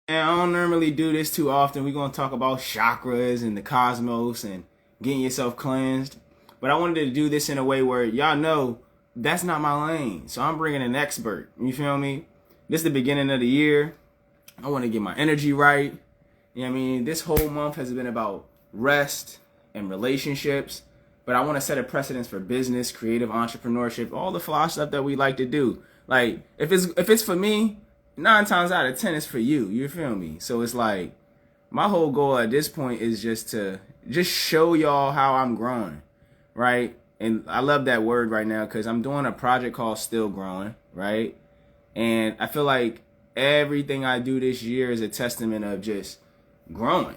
I don't normally do this too often. We're going to talk about chakras and the cosmos and getting yourself cleansed. But I wanted to do this in a way where y'all know that's not my lane. So I'm bringing an expert. You feel me? This is the beginning of the year. I want to get my energy right. You know what I mean? This whole month has been about rest and relationships. But I want to set a precedence for business, creative entrepreneurship, all the fly stuff that we like to do. Like if it's for me, 9 times out of 10 it's for you. You feel me? So it's like my whole goal at this point is just to just show y'all how I'm growing, right? And I love that word right now because I'm doing a project called Still Growing, right? And I feel like everything I do this year is a testament of just growing.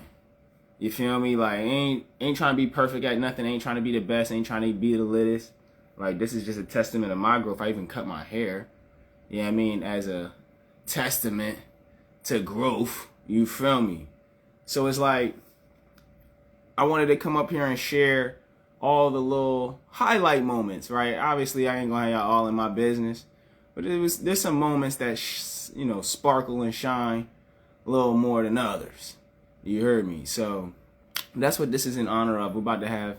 You feel me? Like ain't trying to be perfect at nothing. Ain't trying to be the best. Ain't trying to be the littest. Like this is just a testament of my growth. I even cut my hair. You know what I mean? As a testament to growth. You feel me? So it's like I wanted to come up here and share all the little highlight moments, right? Obviously, I ain't gonna have y'all all in my business, but there's some moments that sparkle and shine a little more than others. You heard me. So that's what this is in honor of. We're about to have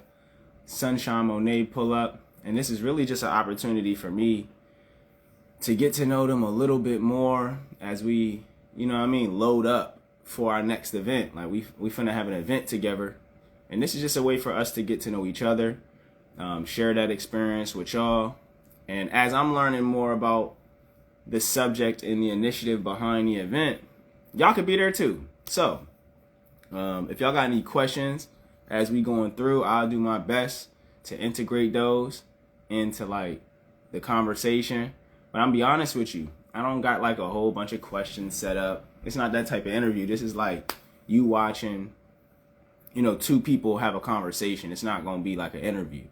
Sunshine Monie pull up, and this is really just an opportunity for me to get to know them a little bit more as we, load up for our next event. Like we finna have an event together, and this is just a way for us to get to know each other, share that experience with y'all. And as I'm learning more about the subject and the initiative behind the event, y'all could be there too. So if y'all got any questions as we going through, I'll do my best to integrate those into like the conversation. But I'm be honest with you, I don't got like a whole bunch of questions set up. It's not that type of interview. This is like you watching, two people have a conversation. It's not gonna be like an interview.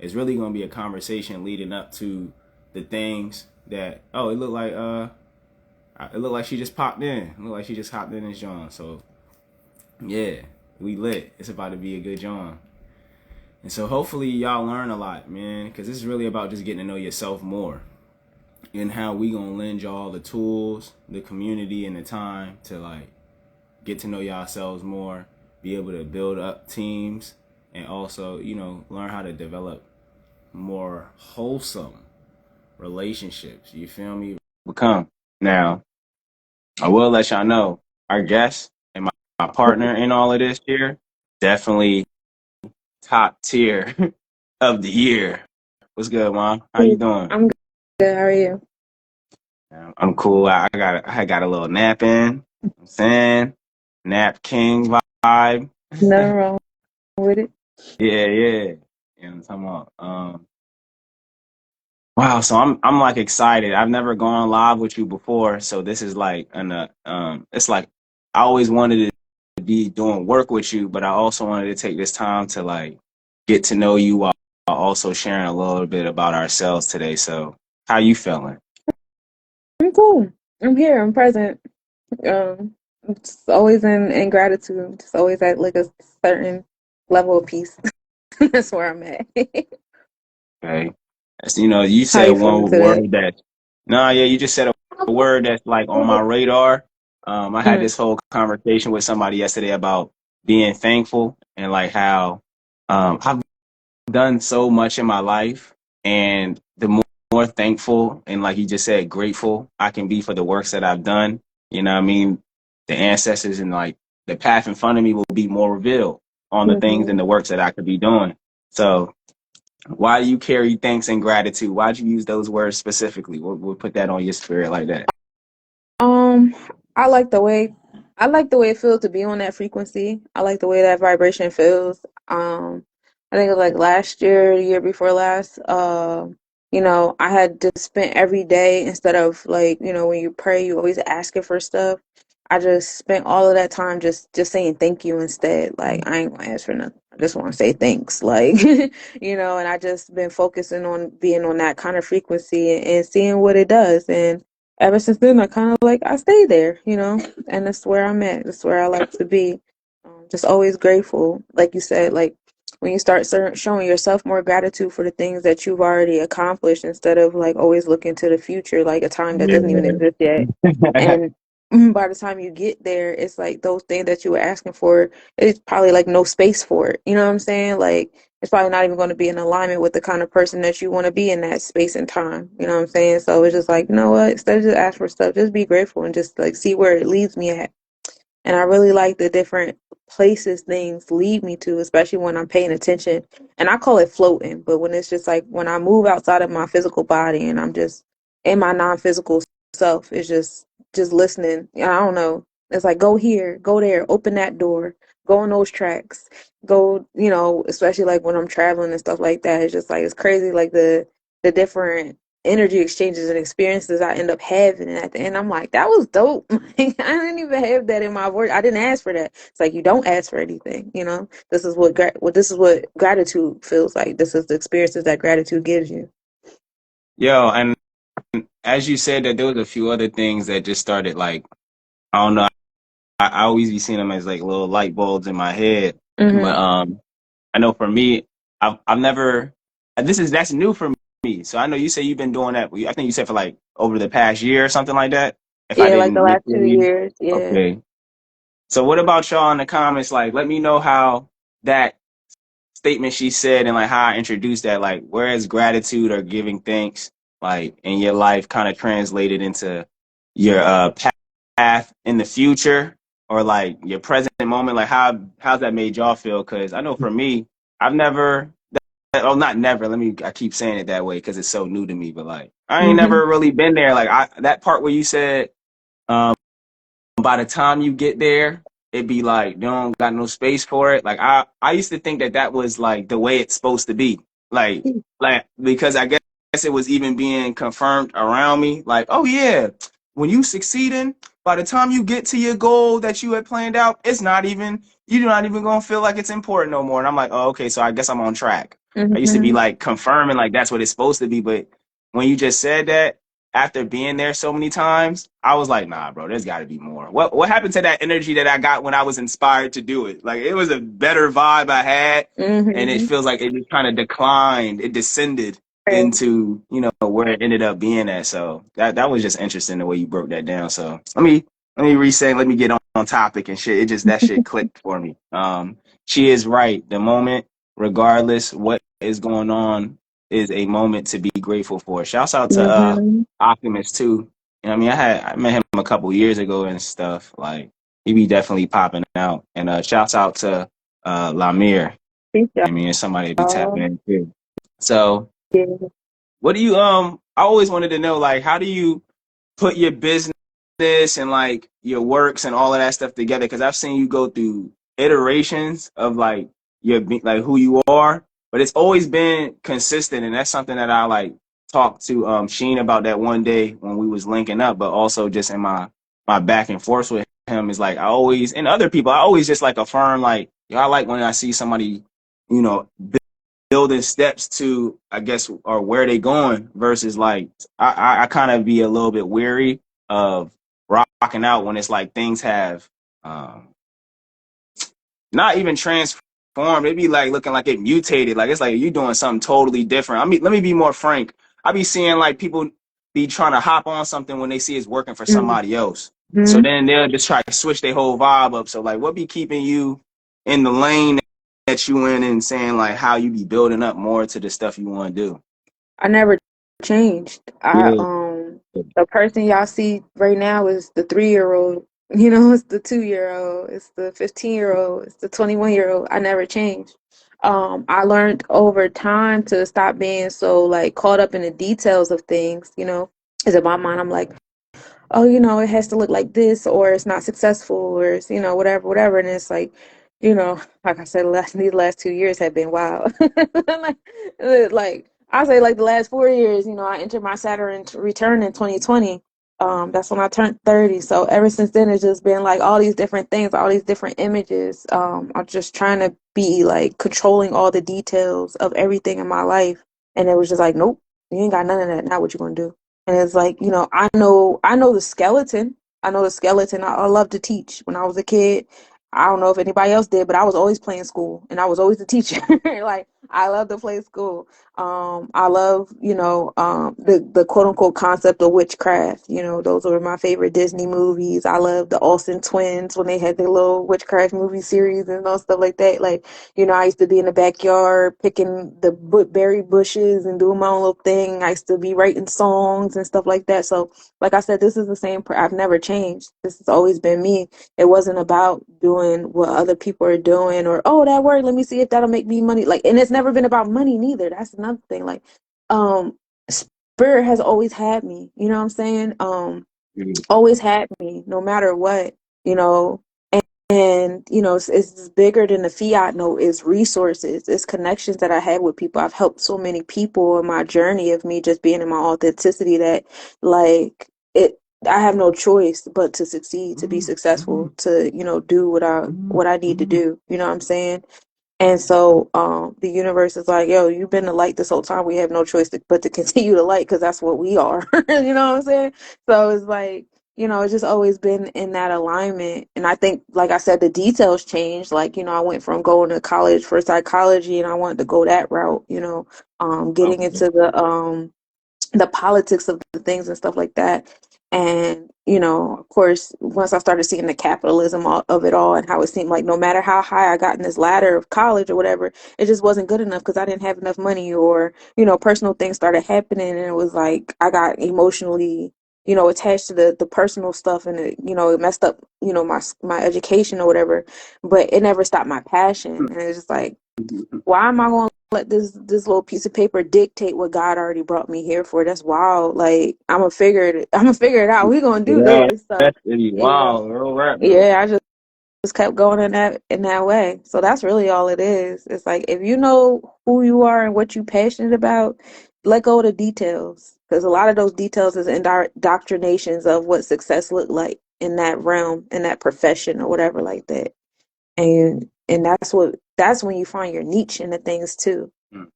It's really gonna be a conversation leading up to the things that it looked like she just popped in. It looked like she just hopped in as John. So yeah, we lit. It's about to be a good John. And so hopefully y'all learn a lot, man, because this is really about just getting to know yourself more and how we gonna lend y'all the tools, the community, and the time to like get to know yourselves more, be able to build up teams, and also, learn how to develop more wholesome relationships. You feel me? Become. Now, I will let y'all know, our guest and my partner in all of this here, definitely top tier of the year. What's good, Mom? How you doing? I'm good. How are you? I'm cool. I got a little nap in. You know what I'm saying nap king vibe. Nothing wrong with it. Yeah, yeah. You know what I'm talking about. Wow. So I'm like excited. I've never gone live with you before, so this is like it's like I always wanted to be doing work with you, but I also wanted to take this time to like get to know you while also sharing a little bit about ourselves today. So how you feeling? I'm cool. I'm here. I'm present. Just always in gratitude. Just always at like a certain level of peace. That's where I'm at. Okay. You How said you feeling one today? word that, no, yeah, you just said a word that's like on my radar. I had Mm, this whole conversation with somebody yesterday about being thankful and like how I've done so much in my life, and the more thankful and like you just said, grateful I can be for the works that I've done. You know what I mean? The ancestors and like the path in front of me will be more revealed on the things mhm. and the works that I could be doing. So why do you carry thanks and gratitude? Why'd you use those words specifically? We'll put that on your spirit like that. Um, I like the way I like the way it feels to be on that frequency. I like the way that vibration feels. I think it was like last year, the year before last, I had just spent every day instead of like, when you pray, you always asking for stuff. I just spent all of that time just saying thank you instead. Like I ain't gonna ask for nothing. I just want to say thanks. Like, and I just been focusing on being on that kind of frequency and seeing what it does. And ever since then, I kind of like I stay there, and that's where I'm at. That's where I like to be. Just always grateful, like you said. Like when you start showing yourself more gratitude for the things that you've already accomplished, instead of like always looking to the future, like a time that doesn't even Yeah. exist yet. And by the time you get there, it's like those things that you were asking for, it's probably like no space for it. You know what I'm saying? Like it's probably not even going to be in alignment with the kind of person that you want to be in that space and time. You know what I'm saying? So it's just like, you know what? Instead of just ask for stuff, just be grateful and just like see where it leads me at. And I really like the different places things lead me to, especially when I'm paying attention. And I call it floating, but when it's just like when I move outside of my physical body and I'm just in my non-physical self, it's just listening. I don't know. It's like go here, go there, open that door, go on those tracks, go, especially like when I'm traveling and stuff like that. It's just like it's crazy like the different energy exchanges and experiences I end up having. And at the end, I'm like, that was dope. Like, I didn't even have that in my work. I didn't ask for that. It's like you don't ask for anything. This is this is what gratitude feels like. This is the experiences that gratitude gives you. Yo, and as you said that there was a few other things that just started like, I don't know. I always be seeing them as like little light bulbs in my head. But Hmm. I know for me, I've never that's new for me. So I know you say you've been doing that. I think you said for like over the past year or something like that. If I Yeah, like the didn't last two mishear you. years. Yeah. Okay. So what about y'all in the comments? Like, let me know how that statement she said and like how I introduced that. Like, whereas gratitude or giving thanks, like in your life, kind of translated into your path in the future or like your present moment. Like, how's that made y'all feel? Because I know for me, I've never. Oh, not never. I keep saying it that way because it's so new to me. But like, I ain't Hmm. never really been there. Like, that part where you said, um, by the time you get there, it'd be like they don't got no space for it. Like I used to think that that was like the way it's supposed to be. Like because I guess it was even being confirmed around me. Like, oh yeah, when you succeeding, by the time you get to your goal that you had planned out, you're not even gonna feel like it's important no more. And I'm like, oh okay, so I guess I'm on track. I used to be Hmm. like confirming like that's what it's supposed to be, but when you just said that, after being there so many times, I was like, nah, bro, there's got to be more. What happened to that energy that I got when I was inspired to do it? Like it was a better vibe I had, and it Hmm. feels like it just kind of declined. It descended into where it ended up being at. So that was just interesting the way you broke that down. So let me reset. Let me get on topic and shit. It just that shit clicked for me. She is right. The moment, regardless what is going on, is a moment to be grateful for. Shouts out to Hmm. Optimus too. You know what I mean? I met him a couple years ago and stuff. Like he be definitely popping out. And shouts out to Lamir. Peace, I mean, it's somebody to be tapping y'all. in too. So Yeah. what do you I always wanted to know like how do you put your business and like your works and all of that stuff together? Because I've seen you go through iterations of like like who you are, but it's always been consistent, and that's something that I like talked to Sheen about that one day when we was linking up, but also just in my back and forth with him is like I always and other people I always just like affirm like yo I like when I see somebody you know building steps to I guess or where they going versus like I kind of be a little bit weary of rocking out when it's like things have um not even transformed. It be like looking like it mutated. Like it's like you doing something totally different. I mean, let me be more frank. I be seeing like people be trying to hop on something when they see it's working for somebody else. So Hmm. then they'll just try to switch their whole vibe up. So like what be keeping you in the lane that you in and saying like how you be building up more to the stuff you want to do? I never changed. Yeah. The person y'all see right now is the 3-year old. It's the 2-year old, it's the 15-year old, it's the 21-year old. I never changed. I learned over time to stop being so like caught up in the details of things. Because in my mind, I'm like, oh, it has to look like this, or it's not successful, or it's, whatever, whatever. And it's like I said, these last 2 years have been wild. like, I say like the last 4 years, I entered my Saturn return in 2020. That's when I turned 30. So ever since then, it's just been like all these different things, all these different images. I'm just trying to be like controlling all the details of everything in my life. And it was just like, nope, you ain't got none of that. Now what you gonna do? And it's like, I know the skeleton. I know the skeleton. I love to teach. When I was a kid, I don't know if anybody else did, but I was always playing school and I was always the teacher. Like I love to play school. I love, the quote unquote concept of witchcraft. Those were my favorite Disney movies. I love the Olsen twins when they had their little witchcraft movie series and all stuff like that. Like, I used to be in the backyard picking the berry bushes and doing my own little thing. I used to be writing songs and stuff like that. So, like I said, this is the same. I've never changed. This has always been me. It wasn't about doing what other people are doing or, oh, that worked. Let me see if that'll make me money. Like, and it's never been about money neither. That's another thing. Like, spirit has always had me. You know what I'm saying? Always had me, no matter what. You know, and it's bigger than the fiat note. It's resources, it's connections that I had with people. I've helped so many people in my journey of me just being in my authenticity that, like, it I have no choice but to succeed, to be successful, to do what I need to do. You know what I'm saying? And so the universe is like, yo, you've been the light this whole time. We have no choice but to continue to light because that's what we are. You know what I'm saying? So it's like, it's just always been in that alignment. And I think, like I said, the details changed. Like, I went from going to college for psychology and I wanted to go that route, getting Okay. into the politics of the things and stuff like that. And, of course, once I started seeing the capitalism of it all and how it seemed like no matter how high I got in this ladder of college or whatever, it just wasn't good enough because I didn't have enough money or, personal things started happening. And it was like I got emotionally, attached to the personal stuff and it messed up, my education or whatever. But it never stopped my passion. And it's just like, why am I going to let this little piece of paper dictate what God already brought me here for? That's wild. Like I'm gonna figure it out. We're gonna do Yeah, this. So that's pretty yeah, wild. Real rap though. yeah. I just kept going in that way. So that's really all it is. It's like if you know who you are and what you're passionate about, let go of the details because a lot of those details is indoctrinations of what success looked like in that realm, in that profession or whatever like that. And that's when you find your niche in the things too. Mm.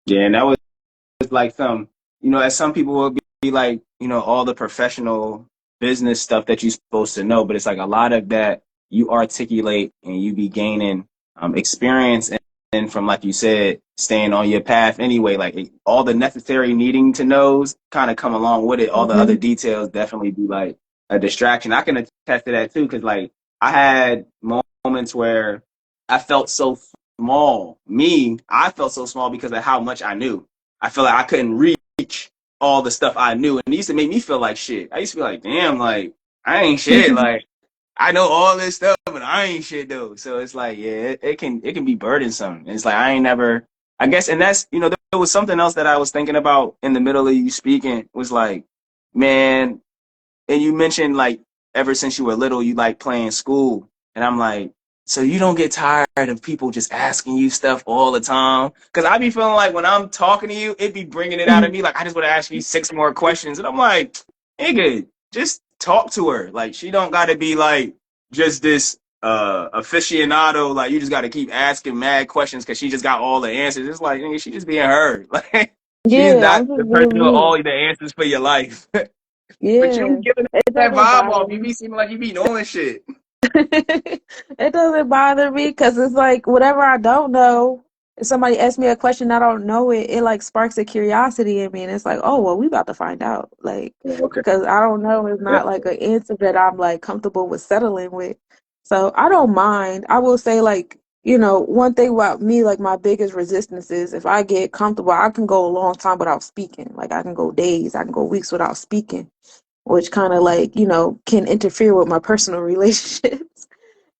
Yeah, and that was like as some people will be like, all the professional business stuff that you're supposed to know, but it's like a lot of that you articulate and you be gaining experience and from, like you said, staying on your path anyway. Like all the necessary needing to knows kind of come along with it. All the other Hmm. details definitely be like a distraction. I can attest to that too, because like I had moments where I felt so small. I felt so small because of how much I knew. I feel like I couldn't reach all the stuff I knew, and it used to make me feel like shit. I used to be like, damn, like I ain't shit. Like I know all this stuff, but I ain't shit though. So it's like, yeah, it can be burdensome. And it's like I ain't never, I guess, and that's there was something else that I was thinking about in the middle of you speaking was like, man, and you mentioned like ever since you were little, you like playing school, and I'm like, so you don't get tired of people just asking you stuff all the time? Because I be feeling like when I'm talking to you, it be bringing it out of me. Like I just want to ask you 6 more questions, and I'm like, nigga, just talk to her. Like she don't got to be like just this aficionado. Like you just got to keep asking mad questions because she just got all the answers. It's like nigga, she just being her. Like she's Yeah, not I'm the just person being with me. all the answers for your life. But you Yeah, be giving it that doesn't vibe bother off. You me. be seeming like you be knowing shit. It doesn't bother me because it's like whatever I don't know, if somebody asks me a question I don't know it like sparks a curiosity in me, and it's like, oh well, we about to find out. Like, Okay. because I don't know is Yeah. not like an answer that I'm like comfortable with settling with. So I don't mind. I will say like, one thing about me, like my biggest resistance is if I get comfortable, I can go a long time without speaking. Like I can go days, I can go weeks without speaking, which kind of like, can interfere with my personal relationships.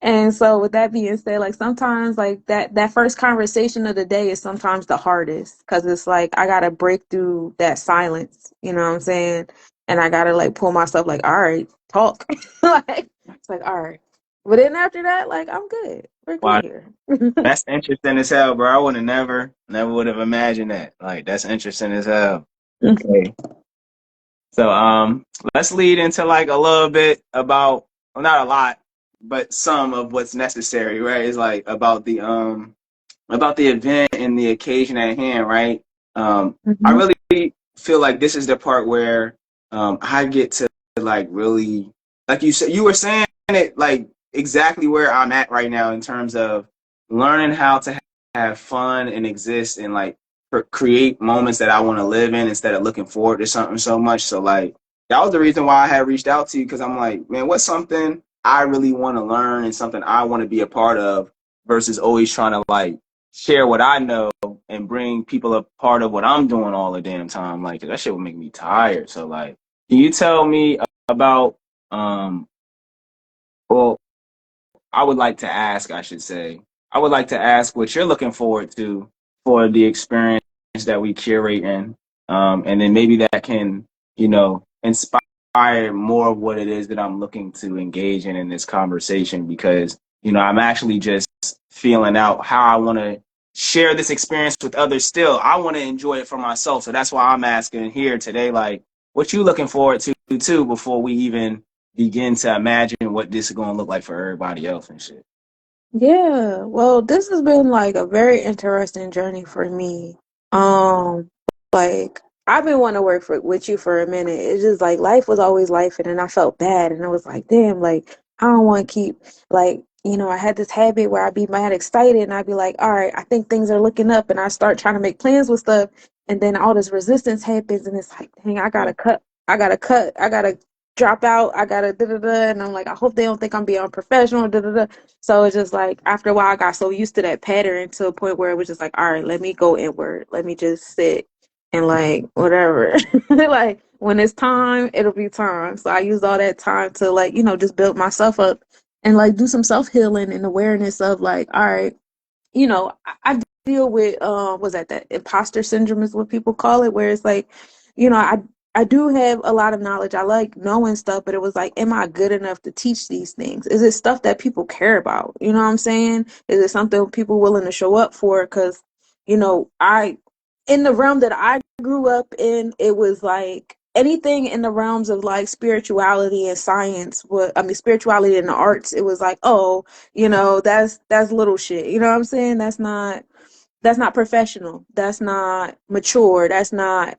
And so with that being said, like sometimes like that first conversation of the day is sometimes the hardest because it's like I gotta break through that silence, you know what I'm saying? And I gotta like pull myself like, all right, talk. Like it's like, all right. But then after that, like I'm good. We're good Wow, here. that's interesting as hell, bro. I would have never would have imagined that. Like that's interesting as hell. Okay. So let's lead into like a little bit about, well, not a lot, but some of what's necessary, right? It's like about the event and the occasion at hand, right? I Hmm. really feel like this is the part where I get to like really, like you said, you were saying it like exactly where I'm at right now in terms of learning how to have fun and exist and like create moments that I want to live in instead of looking forward to something so much. So like that was the reason why I had reached out to you, because I'm like, man, what's something I really want to learn and something I want to be a part of versus always trying to like share what I know and bring people a part of what I'm doing all the damn time. Like that shit would make me tired. So like, can you tell me about well, I would like to ask, I should say, I would like to ask what you're looking forward to for the experience that we curate in, and then maybe that can, inspire more of what it is that I'm looking to engage in this conversation. Because I'm actually just feeling out how I want to share this experience with others. Still, I want to enjoy it for myself, so that's why I'm asking here today, like, what you looking forward to too before we even begin to imagine what this is going to look like for everybody else and shit. Yeah, well, this has been like a very interesting journey for me. Um, like I've been wanting to work with you for a minute. It's just like life was always life, and then I felt bad, and I was like, damn, like I don't want to keep like I had this habit where I'd be mad excited, and I'd be like, all right, I think things are looking up, and I start trying to make plans with stuff, and then all this resistance happens, and it's like, dang, I gotta drop out, I gotta da da da, and I'm like, I hope they don't think I'm being unprofessional, da da da. So it's just like after a while, I got so used to that pattern to a point where it was just like, all right, let me go inward. Let me just sit and like whatever. Like when it's time, it'll be time. So I used all that time to like, just build myself up and like do some self healing and awareness of like, all right, I deal with was that imposter syndrome is what people call it, where it's like, I do have a lot of knowledge. I like knowing stuff, but it was like, am I good enough to teach these things? Is it stuff that people care about? You know what I'm saying? Is it something people willing to show up for? Because, I in the realm that I grew up in, it was like anything in the realms of like spirituality and science, spirituality and the arts, it was like, oh, that's little shit. You know what I'm saying? That's not professional. That's not mature. That's not,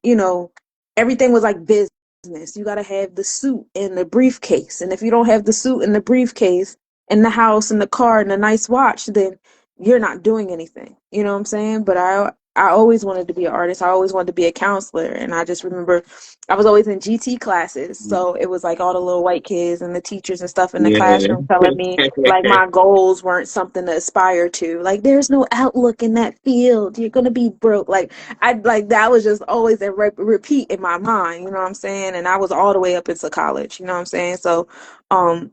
everything was like business. You got to have the suit and the briefcase. And if you don't have the suit and the briefcase and the house and the car and the nice watch, then you're not doing anything. You know what I'm saying? But I always wanted to be an artist. I always wanted to be a counselor. And I just remember I was always in GT classes. So it was like all the little white kids and the teachers and stuff in the Yeah. classroom telling me like my goals weren't something to aspire to. Like there's no outlook in that field. You're going to be broke. Like I like that was just always a repeat in my mind. You know what I'm saying? And I was all the way up into college. You know what I'm saying? So, um,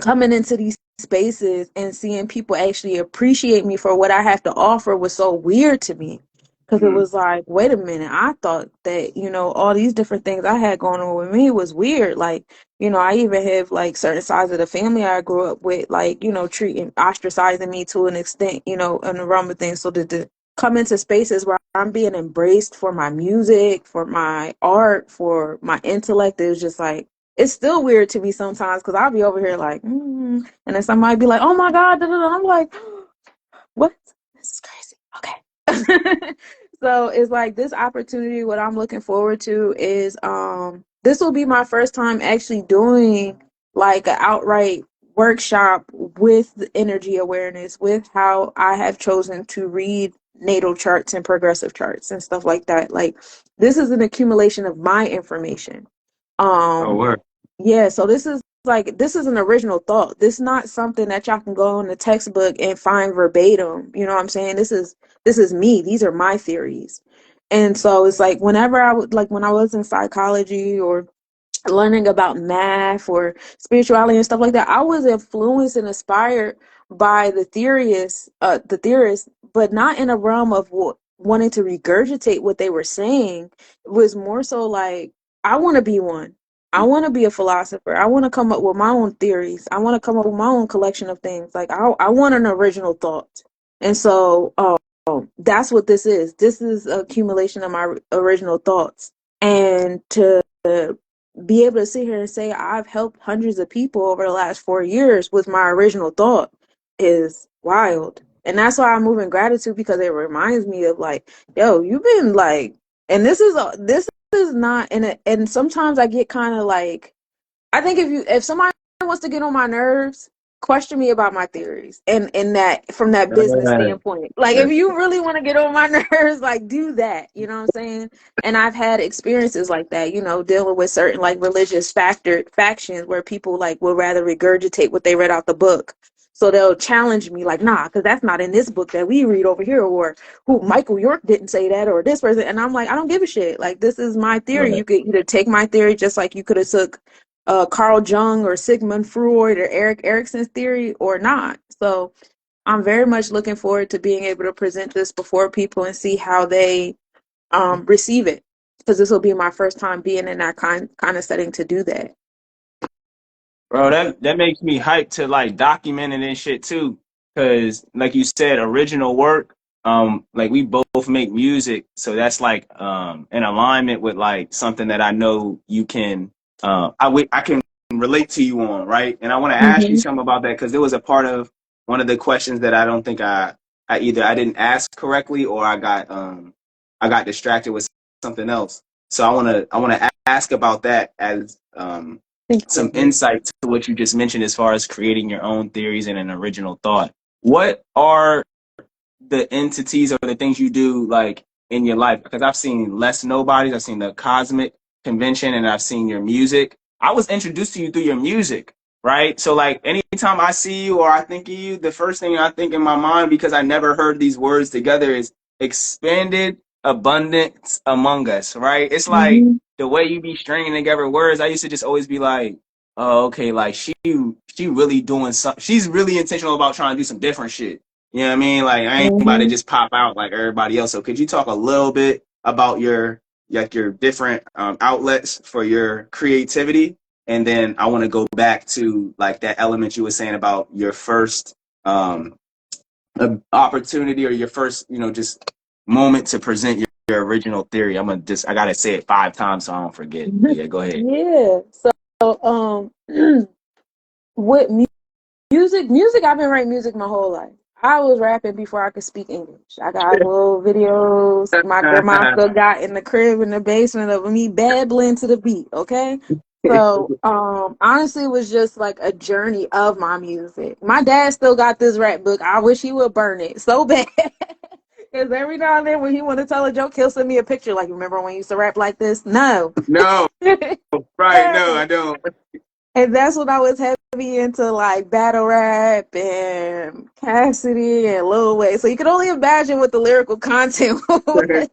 coming into these spaces and seeing people actually appreciate me for what I have to offer was so weird to me. Because it Mm. was like, wait a minute, I thought that, all these different things I had going on with me was weird. Like, I even have like certain sides of the family I grew up with, like, treating, ostracizing me to an extent, in the realm of things. So to come into spaces where I'm being embraced for my music, for my art, for my intellect, it was just like, it's still weird to me sometimes because I'll be over here like, and then somebody be like, oh my God, da, da, da. I'm like, what? This is crazy. Okay. So it's like this opportunity, what I'm looking forward to is this will be my first time actually doing like an outright workshop with the energy awareness, with how I have chosen to read natal charts and progressive charts and stuff like that. Like this is an accumulation of my information. Oh, Um word. yeah, so this is an original thought. This is not something that y'all can go in the textbook and find verbatim. You know what I'm saying? This is me. These are my theories. And so it's like whenever I would like when I was in psychology or learning about math or spirituality and stuff like that, I was influenced and inspired by the theorists, but not in a realm of wanting to regurgitate what they were saying. It was more so like, I want to be one. I want to be a philosopher. I want to come up with my own theories. I want to come up with my own collection of things. Like I want an original thought. And so that's what this is. This is accumulation of my original thoughts. And to be able to sit here and say I've helped hundreds of people over the last 4 years with my original thought is wild. And that's why I move in gratitude, because it reminds me of like, yo, you've been like, and this is not, and sometimes I get kind of like, I think if somebody wants to get on my nerves, question me about my theories and that from that business Right. standpoint. Like if you really want to get on my nerves, like do that. You know what I'm saying? And I've had experiences like that, you know, dealing with certain like religious factions where people like will rather regurgitate what they read out the book. So they'll challenge me like, nah, because that's not in this book that we read over here, or who Michael York didn't say that, or this person. And I'm like, I don't give a shit. Like this is my theory. Right. You could either take my theory just like you could have took Carl Jung or Sigmund Freud or Eric Erickson's theory or not. So I'm very much looking forward to being able to present this before people and see how they receive it, because this will be my first time being in that kind of setting to do that. Bro, that makes me hyped to like document it and shit too. Cause like you said, original work, like we both make music, so that's like in alignment with like something that I know you can I can relate to you on, right? And I want to ask you Mm-hmm. something about that because there was a part of one of the questions that I don't think I either I didn't ask correctly or I got distracted with something else. So I wanna ask about that as Thank some you. insight to what you just mentioned as far as creating your own theories and an original thought. What are the entities or the things you do like in your life? Because I've seen Less Nobodies, I've seen the Cosmic Convention, and I've seen your music. I was introduced to you through your music, right? So like anytime I see you or I think of you, the first thing I think in my mind, because I never heard these words together, is expanded abundance among us, right? It's like Mm-hmm. the way you be stringing together words. I used to just always be like, oh, okay, like she really doing something. She's really intentional about trying to do some different shit. You know what I mean? Like I ain't about to Mm-hmm. just pop out like everybody else. So could you talk a little bit about your like your different outlets for your creativity? And then I want to go back to like that element you were saying about your first um, opportunity or your first, you know, just moment to present your original theory. I gotta say it 5 times so I don't forget. But yeah, go ahead. Yeah. So with music, I've been writing music my whole life. I was rapping before I could speak English. I got little videos my grandma still got in the crib in the basement of me babbling to the beat, okay? So, honestly, it was just like a journey of my music. My dad still got this rap book. I wish he would burn it so bad. Because every now and then when he want to tell a joke, he'll send me a picture. Like, remember when you used to rap like this? No. No, right? No, I No. don't. And that's when I was heavy into like battle rap and Cassidy and Lil Wayne. So you can only imagine what the lyrical content was.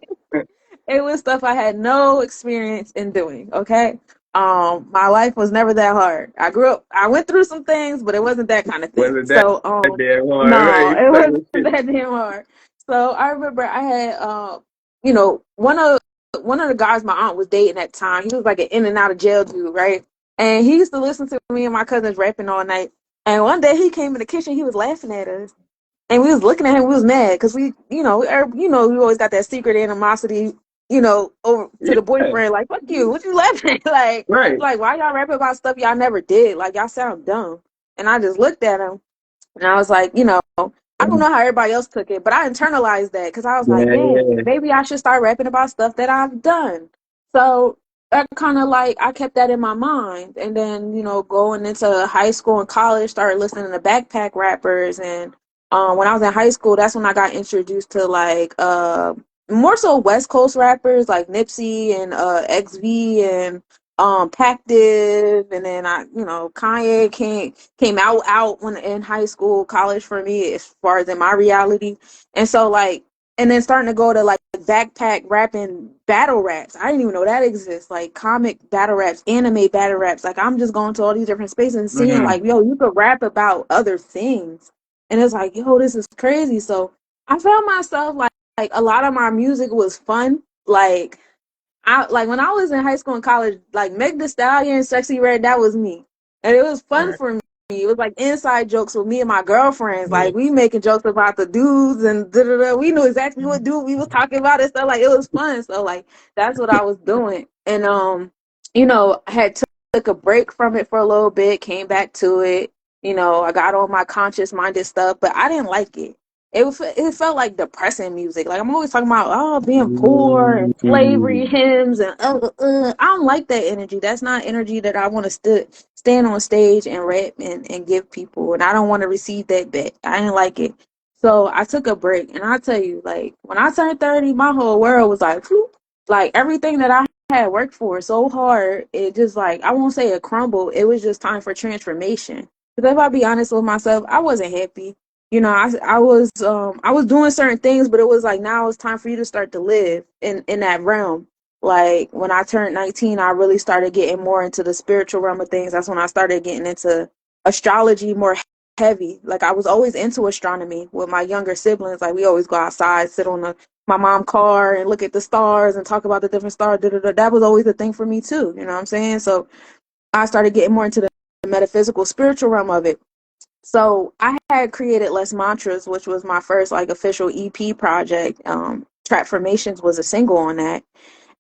It was stuff I had no experience in doing. Okay. My life was never that hard. I went through some things, but it wasn't that kind of thing. Wasn't that So, damn hard, no, right? it Like, wasn't that damn hard. So I remember I had, you know, one of the guys my aunt was dating at the time. He was like an in and out of jail dude, right? And he used to listen to me and my cousins rapping all night. And one day he came in the kitchen, he was laughing at us. And we was looking at him, we was mad because we always got that secret animosity, over to the yeah, boyfriend, like, fuck you, what you laughing at? like, right. like, why y'all rapping about stuff y'all never did? Like, y'all sound dumb. And I just looked at him and I was like, I don't know how everybody else took it, but I internalized that because I was like, Yeah, yeah, yeah. maybe I should start rapping about stuff that I've done. So that kind of like I kept that in my mind, and then going into high school and college, started listening to backpack rappers, and when I was in high school, that's when I got introduced to like more so West Coast rappers like Nipsey and XV and Pactive, and then Kanye came out when in high school, college for me as far as in my reality. And so like, and then starting to go to like backpack rapping battle raps. I didn't even know that exists. Like comic battle raps, anime battle raps. Like I'm just going to all these different spaces and seeing Mm-hmm. like, yo, you could rap about other things. And it's like, yo, this is crazy. So I found myself like a lot of my music was fun. I like when I was in high school and college, like Meg Thee Stallion, Sexy Red, that was me. And it was fun Right. for me. It was like inside jokes with me and my girlfriends. Yeah. Like we making jokes about the dudes and da da da. We knew exactly what dude we was talking about and stuff. Like it was fun. So like that's what I was doing. And I had took a break from it for a little bit, came back to it. I got on my conscious minded stuff, but I didn't like it. it felt like depressing music. Like I'm always talking about being poor and slavery Mm. hymns and I don't like that energy. That's not energy that I want to stand on stage and rap and give people. And I don't want to receive that back. I didn't like it. So I took a break. And I tell you, like when I turned 30, my whole world was like, whoop, like everything that I had worked for so hard, it just like I won't say it crumbled. It was just time for transformation. Because if I be honest with myself, I wasn't happy. You know, I was doing certain things, but it was like now it's time for you to start to live in that realm. Like when I turned 19, I really started getting more into the spiritual realm of things. That's when I started getting into astrology more heavy. Like I was always into astronomy with my younger siblings. Like we always go outside, sit on my mom car and look at the stars and talk about the different stars. Da, da, da. That was always a thing for me too. You know what I'm saying? So I started getting more into the metaphysical, spiritual realm of it. So I had created Less Mantras, which was my first like official EP project. Transformations was a single on that.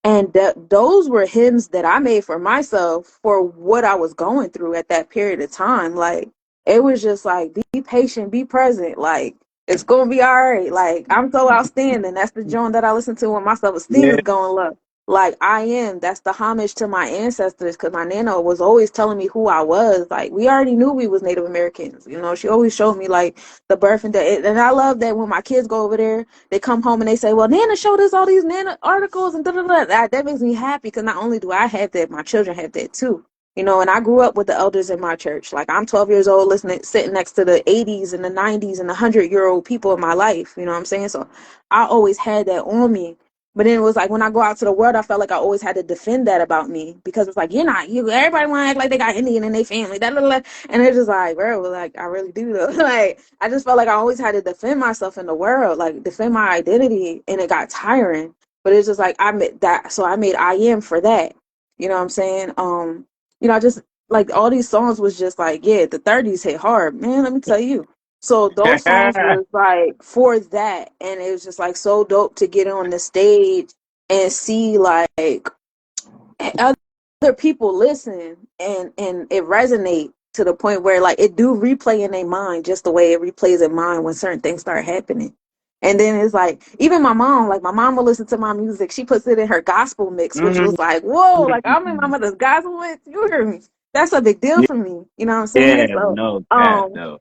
And those were hymns that I made for myself for what I was going through at that period of time. Like, it was just like, be patient, be present. Like, it's going to be all right. Like, I'm so outstanding. That's the joint that I listen to when my self esteem Yeah. is going low. Like, I am. That's the homage to my ancestors because my nana was always telling me who I was. Like, we already knew we was Native Americans. You know, she always showed me, like, the birth and death. And I love that when my kids go over there, they come home and they say, well, Nana showed us all these Nana articles and da da da. That makes me happy because not only do I have that, my children have that too. You know, and I grew up with the elders in my church. Like I'm 12 years old, listening, sitting next to the 80s and the 90s and the 100-year-old people in my life. You know what I'm saying? So I always had that on me. But then it was like when I go out to the world, I felt like I always had to defend that about me because it's like, you're not, you, everybody want to act like they got Indian in their family. Da, da, da. And it's just like, bro, like, I really do though. Like, I just felt like I always had to defend myself in the world, like defend my identity. And it got tiring. But it's just like, I made that. So I made I Am for that. You know what I'm saying? I just like all these songs was just like, yeah, the 30s hit hard, man. Let me tell you. So those songs was like for that, and it was just like so dope to get on the stage and see like other people listen and it resonate to the point where like it do replay in their mind just the way it replays in mine when certain things start happening. And then it's like even my mom will listen to my music. She puts it in her gospel mix, which Mm. was like, whoa, like I'm in my mother's gospel mix. You hear me? That's a big deal Yeah, for me. You know what I'm yeah, saying? So no, that, no.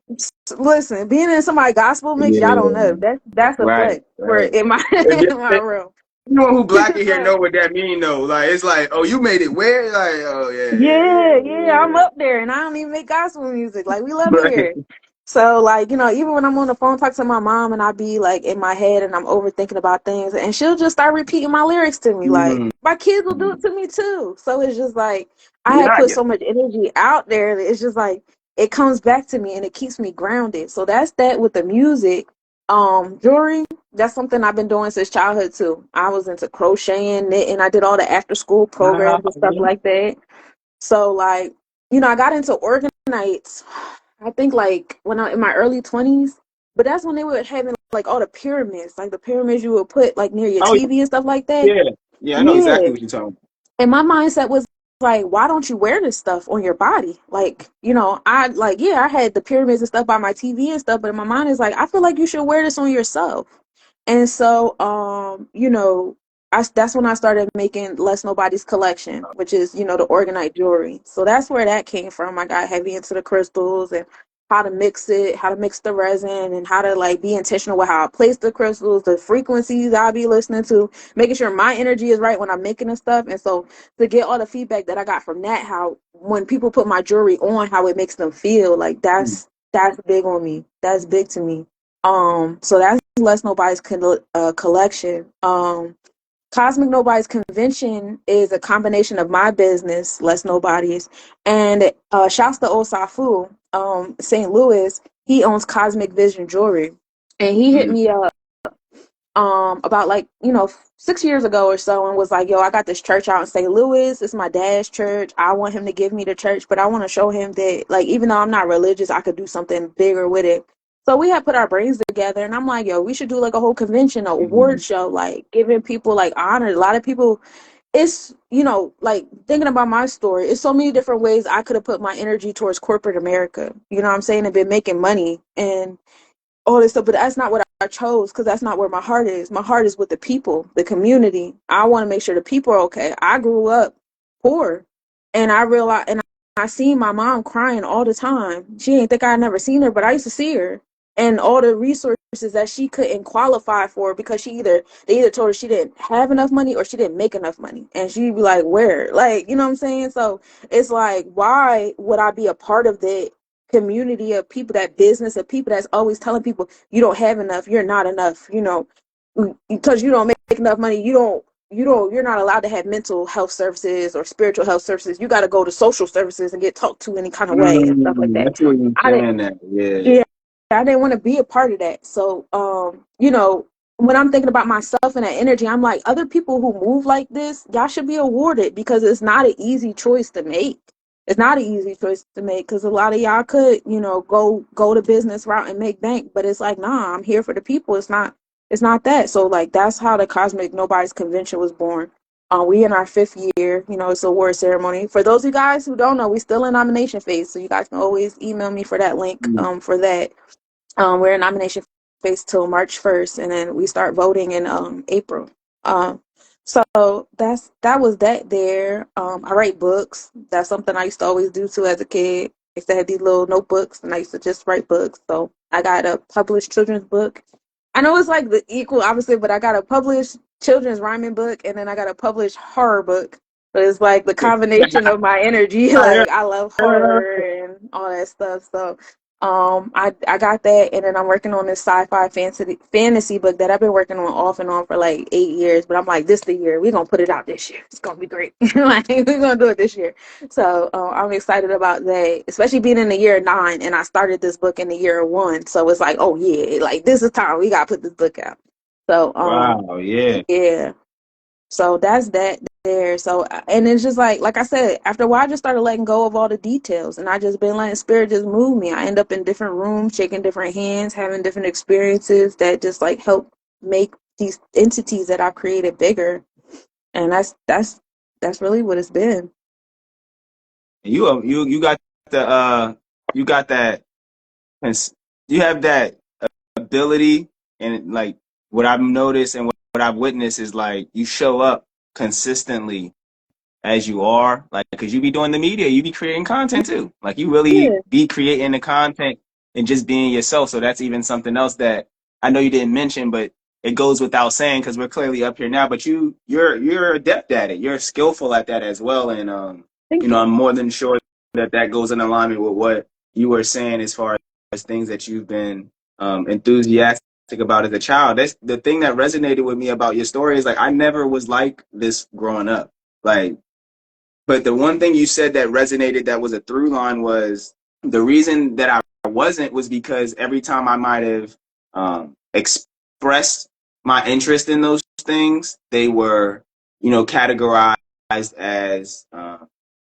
listen, being in somebody's gospel mix, y'all don't know. Yeah, That's a right, flex for right. in my If in my room. anyone who black in here So know what that mean though. Like it's like, oh, you made it where? Like, oh yeah, yeah, yeah, yeah, I'm yeah, up there and I don't even make gospel music. Like we love it yeah. Right. here. So like, even when I'm on the phone talking to my mom and I be like in my head and I'm overthinking about things and she'll just start repeating my lyrics to me. Like Mm. my kids will do it to me too. So it's just like I had Yeah, put yeah. so much energy out there that it's just like it comes back to me and it keeps me grounded. So that's that with the music. Jewelry, that's something I've been doing since childhood too. I was into crocheting, knitting, I did all the after school programs and stuff Yeah. like that. So like, I got into organites, I think like when I in my early 20s, but that's when they were having like all the pyramids, like the pyramids you would put like near your Oh TV and stuff like that. yeah, yeah. I know Yeah. exactly what you're talking And my mindset was like, why don't you wear this stuff on your body? Like, I like, yeah, I had the pyramids and stuff by my TV and stuff, but in my mind is like, I feel like you should wear this on yourself. And so, that's when I started making Less Nobody's collection, which is, the organite jewelry. So that's where that came from. I got heavy into the crystals and how to mix it, how to mix the resin, and how to like be intentional with how I place the crystals, the frequencies I'll be listening to, making sure my energy is right when I'm making the stuff. And so to get all the feedback that I got from that, how when people put my jewelry on, how it makes them feel, like about. that's big on me. That's big to me. So that's Less Nobody's collection. Cosmic Nobodies Convention is a combination of my business, Less Nobodies, and Shasta Osafu, St. Louis. He owns Cosmic Vision Jewelry, and he hit Mm. me up about like 6 years ago or so and was like, yo, I got this church out in St. Louis. It's my dad's church. I want him to give me the church, but I want to show him that like even though I'm not religious, I could do something bigger with it. So we had put our brains together and I'm like, yo, we should do like a whole convention, a award Mhm. show, like giving people like honor. A lot of people, it's like thinking about my story, it's so many different ways I could have put my energy towards corporate America, you know what I'm saying, and been making money. And all this stuff, but that's not what I chose because that's not where my heart is. My heart is with the people, the community. I want to make sure the people are okay. I grew up poor, and I realized, and I seen my mom crying all the time. She didn't think I'd never seen her, but I used to see her, and all the resources that she couldn't qualify for because they either told her she didn't have enough money or she didn't make enough money, and she'd be like, "Where?" Like, you know what I'm saying? So it's like, why would I be a part of that community of people, that business of people that's always telling people you don't have enough, you're not enough, because you don't make enough money, you're not allowed to have mental health services or spiritual health services. You got to go to social services and get talked to any kind of way and stuff like that. That's what you're I didn't, saying that. Yeah. yeah, I didn't want to be a part of that. So, when I'm thinking about myself and that energy, I'm like, other people who move like this, y'all should be awarded because it's not an easy choice to make. It's not an easy choice to make because a lot of y'all could, go the business route and make bank, but it's like, nah, I'm here for the people. It's not that. So like that's how the Cosmic Nobodies Convention was born. We in our 5th year. It's a award ceremony. For those of you guys who don't know, we still in nomination phase, so you guys can always email me for that link. For that, we're in nomination phase till March 1st, and then we start voting in April. So that was that there. I write books. That's something I used to always do too as a kid. I used to have these little notebooks, and I used to just write books. So I got a published children's book. I know it's like the equal opposite, but I got a published children's rhyming book, and then I got a published horror book. But it's like the combination of my energy. Like I love horror and all that stuff. So I got that, and then I'm working on this sci-fi fantasy book that I've been working on off and on for like 8 years. But I'm like, this the year we're gonna put it out this year. It's gonna be great. Like we're gonna do it this year. So I'm excited about that, especially being in the year 9, and I started this book in the year 1. So it's like, oh yeah, like this is time we gotta put this book out. So Wow. Yeah. yeah. So that's that there. So, and it's just like I said, after a while, I just started letting go of all the details, and I just been letting spirit just move me. I end up in different rooms, shaking different hands, having different experiences that just like help make these entities that I've created bigger. And that's really what it's been. You got the you got that you have that ability, and like what I've noticed and what I've witnessed is like you show up consistently as you are, like because you be doing the media, you be creating content too, like you really Yeah, be creating the content and just being yourself. So that's even something else that I know you didn't mention, but it goes without saying because we're clearly up here now. But you're adept at it, you're skillful at that as well. And thank you. I'm more than sure that that goes in alignment with what you were saying as far as things that you've been enthusiastic about as a child. That's the thing that resonated with me about your story, is like I never was like this growing up. Like, but the one thing you said that resonated, that was a through line, was the reason that I wasn't was because every time I might have expressed my interest in those things, they were, categorized as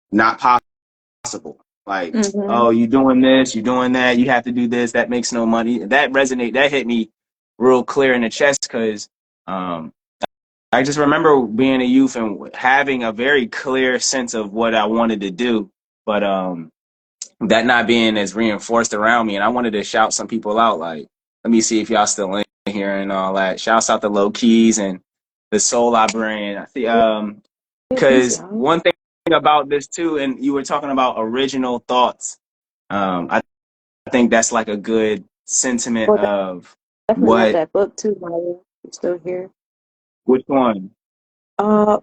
not possible. Like, Hmm. oh, you doing this, you doing that, you have to do this, that makes no money. That hit me real clear in the chest because I just remember being a youth and having a very clear sense of what I wanted to do, but that not being as reinforced around me. And I wanted to shout some people out, like, let me see if y'all still in here and all that. Shouts out to Low Keys and the Soul Librarian. I see, Yeah, peace, because y'all. one thing about this too, and you were talking about original thoughts. I think that's like a good sentiment Well, of definitely love what, that book too, Maya. You're still here. which one?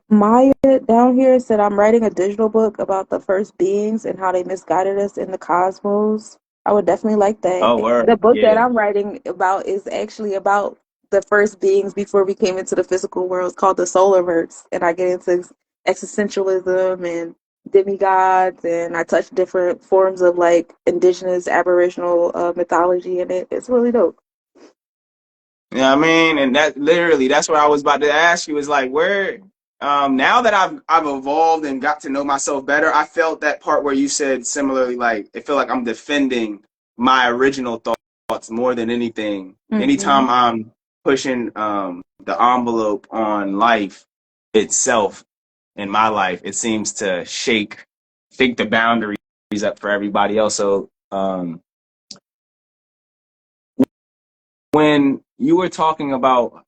Maya down here said I'm writing a digital book about the first beings and how they misguided us in the cosmos. I would definitely like that. Oh, The word. book that Yeah. I'm writing about is actually about the first beings before we came into the physical world. It's called the Solarverse, and I get into existentialism and demigods, and I touch different forms of like indigenous, aboriginal mythology in it. It's really dope. Yeah, I mean, and that literally, that's what I was about to ask you, is like where, now that I've evolved and got to know myself better, I felt that part where you said similarly, like it feel like I'm defending my original thoughts more than anything. Anytime Hmm. I'm pushing the envelope on life itself, in my life, it seems to shake the boundaries up for everybody else. So when you were talking about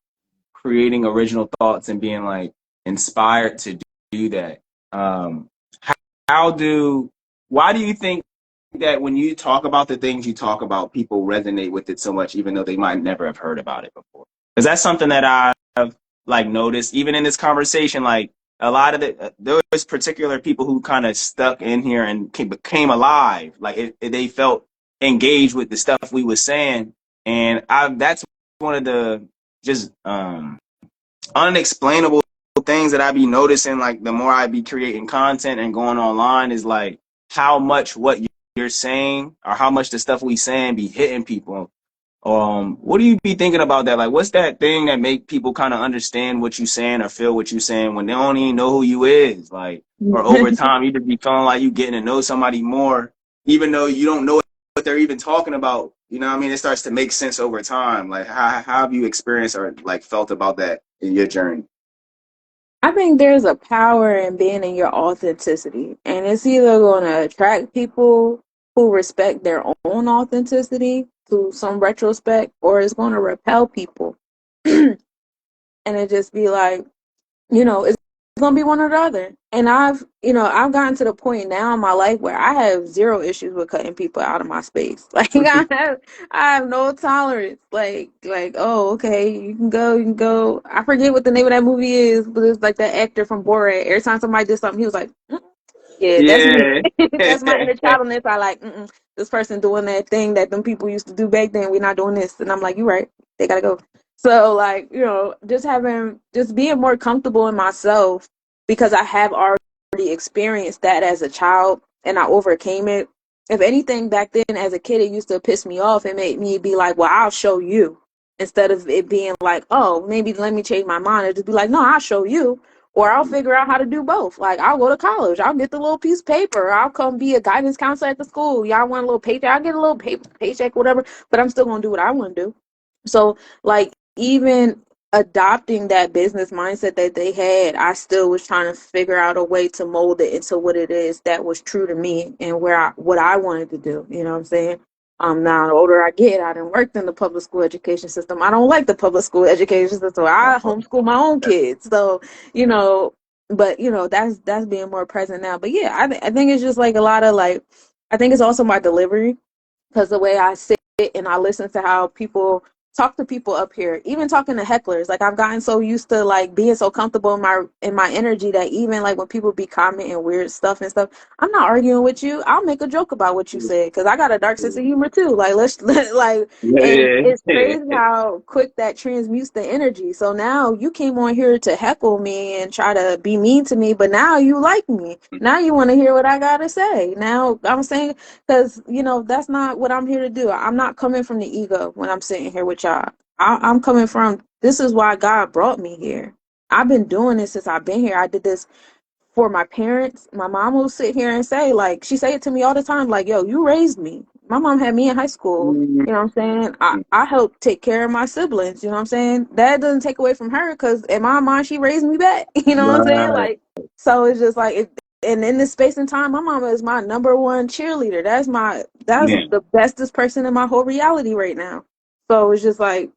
creating original thoughts and being like inspired to do that, how, how do why do you think that when you talk about the things you talk about, people resonate with it so much, even though they might never have heard about it before? Because that's something that I've like noticed, even in this conversation. Like a lot of there was particular people who kind of stuck in here and became alive. Like they felt engaged with the stuff we was saying, and that's one of the just unexplainable things that I be noticing. Like the more I be creating content and going online, is like how much what you're saying or how much the stuff we saying be hitting people. What do you be thinking about that? Like, what's that thing that make people kind of understand what you saying or feel what you saying when they don't even know who you is? Like, or over time, you just be feeling like you getting to know somebody more, even though you don't know what they're even talking about. You know what I mean? It starts to make sense over time. Like, how have you experienced or like felt about that in your journey? I think there's a power in being in your authenticity, and it's either going to attract people who respect their own authenticity to some retrospect, or it's going to repel people. And it just be like, it's gonna be one or the other. And I've gotten to the point now in my life where I have zero issues with cutting people out of my space. Like I have no tolerance. Oh, okay, you can go, you can go. I forget what the name of that movie is, but it's like that actor from Borat. Every time somebody did something, he was like, yeah, that's me. Yeah. That's my inner child in this. I like, this person doing that thing that them people used to do back then. We're not doing this. And I'm like, you're right. They gotta go. So like, just being more comfortable in myself because I have already experienced that as a child and I overcame it. If anything, back then as a kid, it used to piss me off and make me be like, well, I'll show you. Instead of it being like, oh, maybe let me change my mind. It'd just be like, no, I'll show you. Or I'll figure out how to do both. Like I'll go to college. I'll get the little piece of paper. I'll come be a guidance counselor at the school. Y'all want a little paycheck? I'll get a little paycheck, whatever. But I'm still gonna do what I want to do. So like even adopting that business mindset that they had, I still was trying to figure out a way to mold it into what it is that was true to me and what I wanted to do. You know what I'm saying? Now the older I get, I done worked in the public school education system. I don't like the public school education system. So I homeschool my own kids. So, you know, but that's being more present now. But yeah, I think it's just like a lot of like, I think it's also my delivery because the way I sit and I listen to how people talk to people up here, even talking to hecklers, like I've gotten so used to like being so comfortable in my energy that even like when people be commenting weird stuff and stuff, I'm not arguing with you. I'll make a joke about what you said because I got a dark sense of humor too. Like like, and Yeah. it's crazy how quick that transmutes the energy. So now you came on here to heckle me and try to be mean to me, but now you like me. Now you want to hear what I gotta say. Now I'm saying because, that's not what I'm here to do. I'm not coming from the ego when I'm sitting here with y'all. I'm coming from, this is why God brought me here. I've been doing this since I've been here. I did this for my parents. My mom will sit here and say, like, she say it to me all the time, like, yo, you raised me. My mom had me in high school. You know what I'm saying? I helped take care of my siblings. You know what I'm saying? That doesn't take away from her because in my mind, she raised me back. You know what I'm saying? Right. Like, so it's just like, and in this space and time, my mama is my number one cheerleader. That's Yeah. the bestest person in my whole reality right now. So it's just like,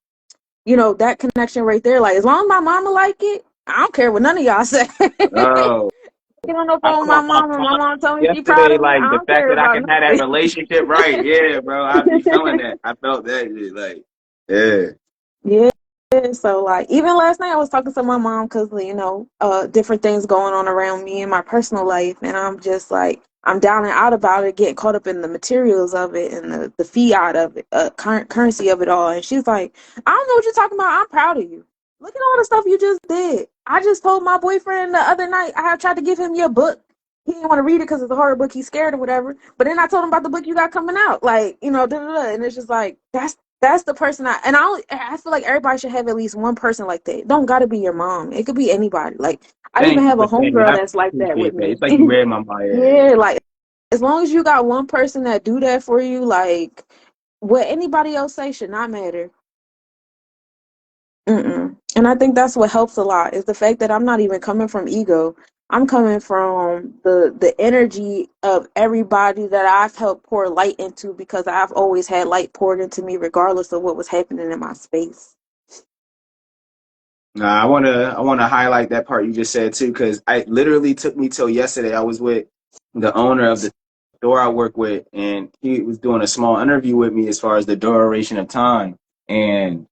that connection right there. Like, as long as my mama like it, I don't care what none of y'all say. Oh, Get on the I phone with called my my mom and mom my mom told me she proud yesterday. of me. I Like the don't fact care that I about can have that nothing. relationship, right? Yeah, bro. I be feeling that. I felt that shit. Like, yeah. Yeah. So like even last night I was talking to my mom because different things going on around me in my personal life, and I'm just like I'm down and out about it, getting caught up in the materials of it and the fiat of it, currency of it all. And she's like, I don't know what you're talking about. I'm proud of you. Look at all the stuff you just did. I just told my boyfriend the other night I tried to give him your book. He didn't want to read it because it's a horror book. He's scared or whatever. But then I told him about the book you got coming out. Like, da, da, da. And it's just like, that's the person I feel like everybody should have at least one person like that. It don't gotta be your mom. It could be anybody. Like I even Thank you have for a saying that. homegirl I that's like that with appreciate that. me. It's like you read my mind. Yeah, like as long as you got one person that do that for you, like what anybody else say should not matter. And I think that's what helps a lot is the fact that I'm not even coming from ego. I'm coming from the energy of everybody that I've helped pour light into, because I've always had light poured into me regardless of what was happening in my space. Nah, I wanna highlight that part you just said too, because I literally took me till yesterday. I was with the owner of the store I work with, and he was doing a small interview with me as far as the duration of time. And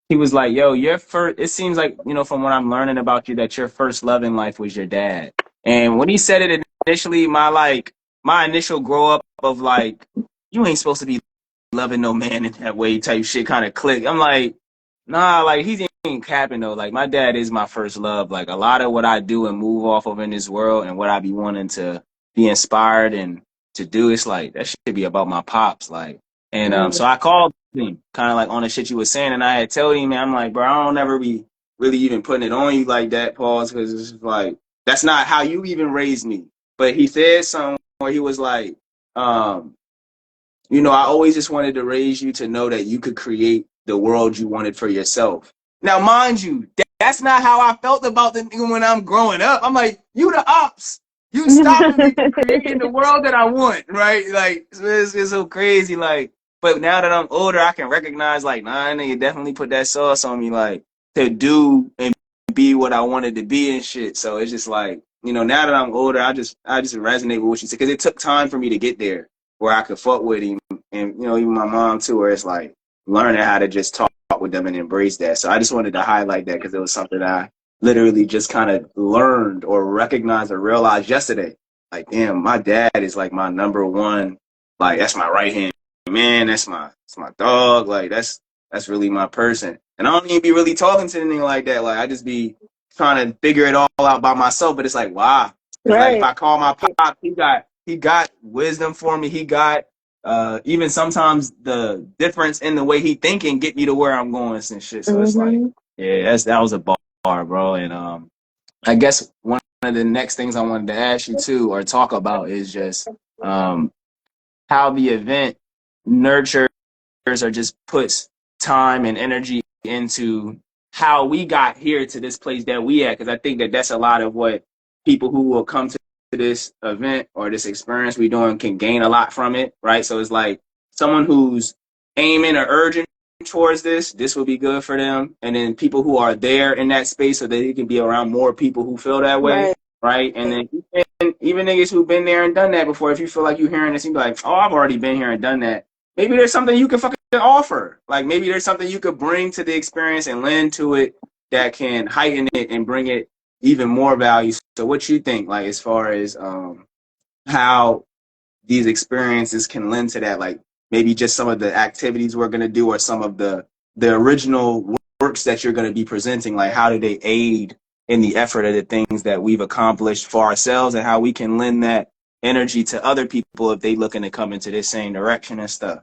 he was like, "Yo, your first. It seems like from what I'm learning about you, that your first love in life was your dad." And when he said it initially, my initial grow up of like, you ain't supposed to be loving no man in that way type shit kind of clicked. I'm like, nah, like he ain't capping though. Like my dad is my first love. Like a lot of what I do and move off of in this world and what I be wanting to be inspired and to do, it's like that should be about my pops. Like, and Mm, so I called him kind of like on the shit you was saying, and I had told him, man, I'm like, bro, I don't ever be really even putting it on you like that, pause, because it's like that's not how you even raised me. But he said something where he was like, um, I always just wanted to raise you to know that you could create the world you wanted for yourself. Now, mind you, that's not how I felt about the nigga when I'm growing up. I'm like, you the ops. You stopping me from creating the world that I want, right? Like, it's so crazy. Like, but now that I'm older, I can recognize, like, nah, nigga definitely put that sauce on me, like, to do and be what I wanted to be and shit. So it's just like, now that I'm older, I just resonate with what you said because it took time for me to get there where I could fuck with him, and even my mom too, where it's like learning how to just talk with them and embrace that. So I just wanted to highlight that because it was something I literally just kind of learned or recognized or realized yesterday. Like, damn, my dad is like my number one. Like, that's my right hand man. That's my dog. Like, that's really my person. And I don't even be really talking to anything like that. Like, I just be trying to figure it all out by myself. But it's like, wow. It's like if right. I call my pop, he got wisdom for me. He got even sometimes the difference in the way he thinking get me to where I'm going and shit. So it's like, Hmm. yeah, that was a bar, bro. And I guess one of the next things I wanted to ask you too or talk about is just um how the event nurtures or just puts time and energy into how we got here to this place that we at. Because I think that that's a lot of what people who will come to this event or this experience we're doing can gain a lot from it, right? So it's like someone who's aiming or urging towards this will be good for them. And then people who are there in that space so that they can be around more people who feel that way, Right. right? And then even niggas who've been there and done that before, if you feel like you're hearing this, you be like, oh, I've already been here and done that. Maybe there's something you can fucking offer. Like maybe there's something you could bring to the experience and lend to it that can heighten it and bring it even more value. So what you think, like as far as how these experiences can lend to that, like maybe just some of the activities we're gonna do or some of the original works that you're gonna be presenting, like how do they aid in the effort of the things that we've accomplished for ourselves and how we can lend that energy to other people if they looking to come into this same direction and stuff.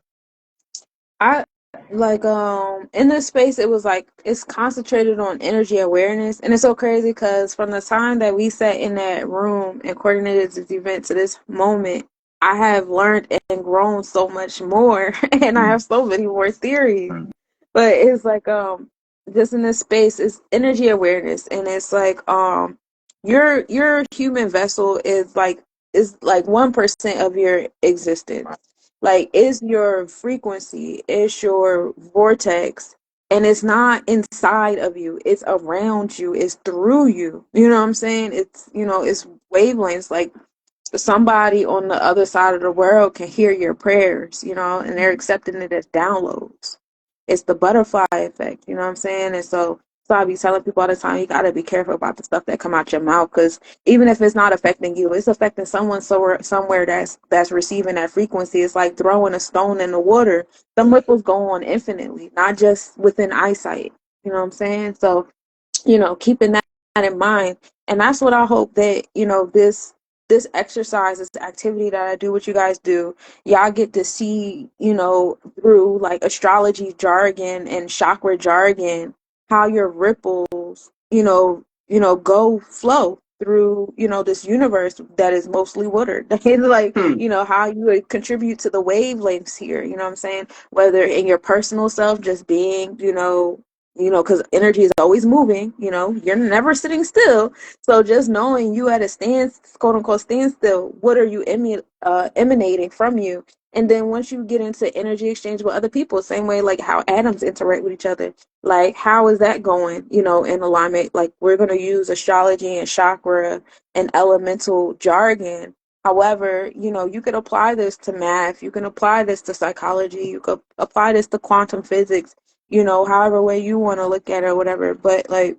I like in this space it was like it's concentrated on energy awareness, and it's so crazy because from the time that we sat in that room and coordinated this event to this moment, I have learned and grown so much more and I have so many more theories. But it's like just in this space it's energy awareness, and it's like your human vessel is like 1% of your existence. Like it's your frequency, it's your vortex, and it's not inside of you, it's around you, it's through you. You know what I'm saying? It's wavelengths. Like somebody on the other side of the world can hear your prayers, and they're accepting it as downloads. It's the butterfly effect, you know what I'm saying? And so I be telling people all the time, you gotta be careful about the stuff that come out your mouth, because even if it's not affecting you, it's affecting someone somewhere that's receiving that frequency. It's like throwing a stone in the water. Some ripples go on infinitely, not just within eyesight. You know what I'm saying? So keeping that in mind. And that's what I hope that, this exercise, this activity that I do, what you guys do, y'all get to see, through like astrology jargon and chakra jargon, how your ripples, go flow through, this universe that is mostly water. It's like, Hmm. how you would contribute to the wavelengths here, you know what I'm saying? Whether in your personal self, just being, because energy is always moving, you're never sitting still. So just knowing you at a quote unquote standstill, what are you emanating from you? And then once you get into energy exchange with other people, same way like how atoms interact with each other, like how is that going, in alignment? Like we're going to use astrology and chakra and elemental jargon. However, you could apply this to math, you can apply this to psychology, you could apply this to quantum physics, however way you want to look at it or whatever. But like,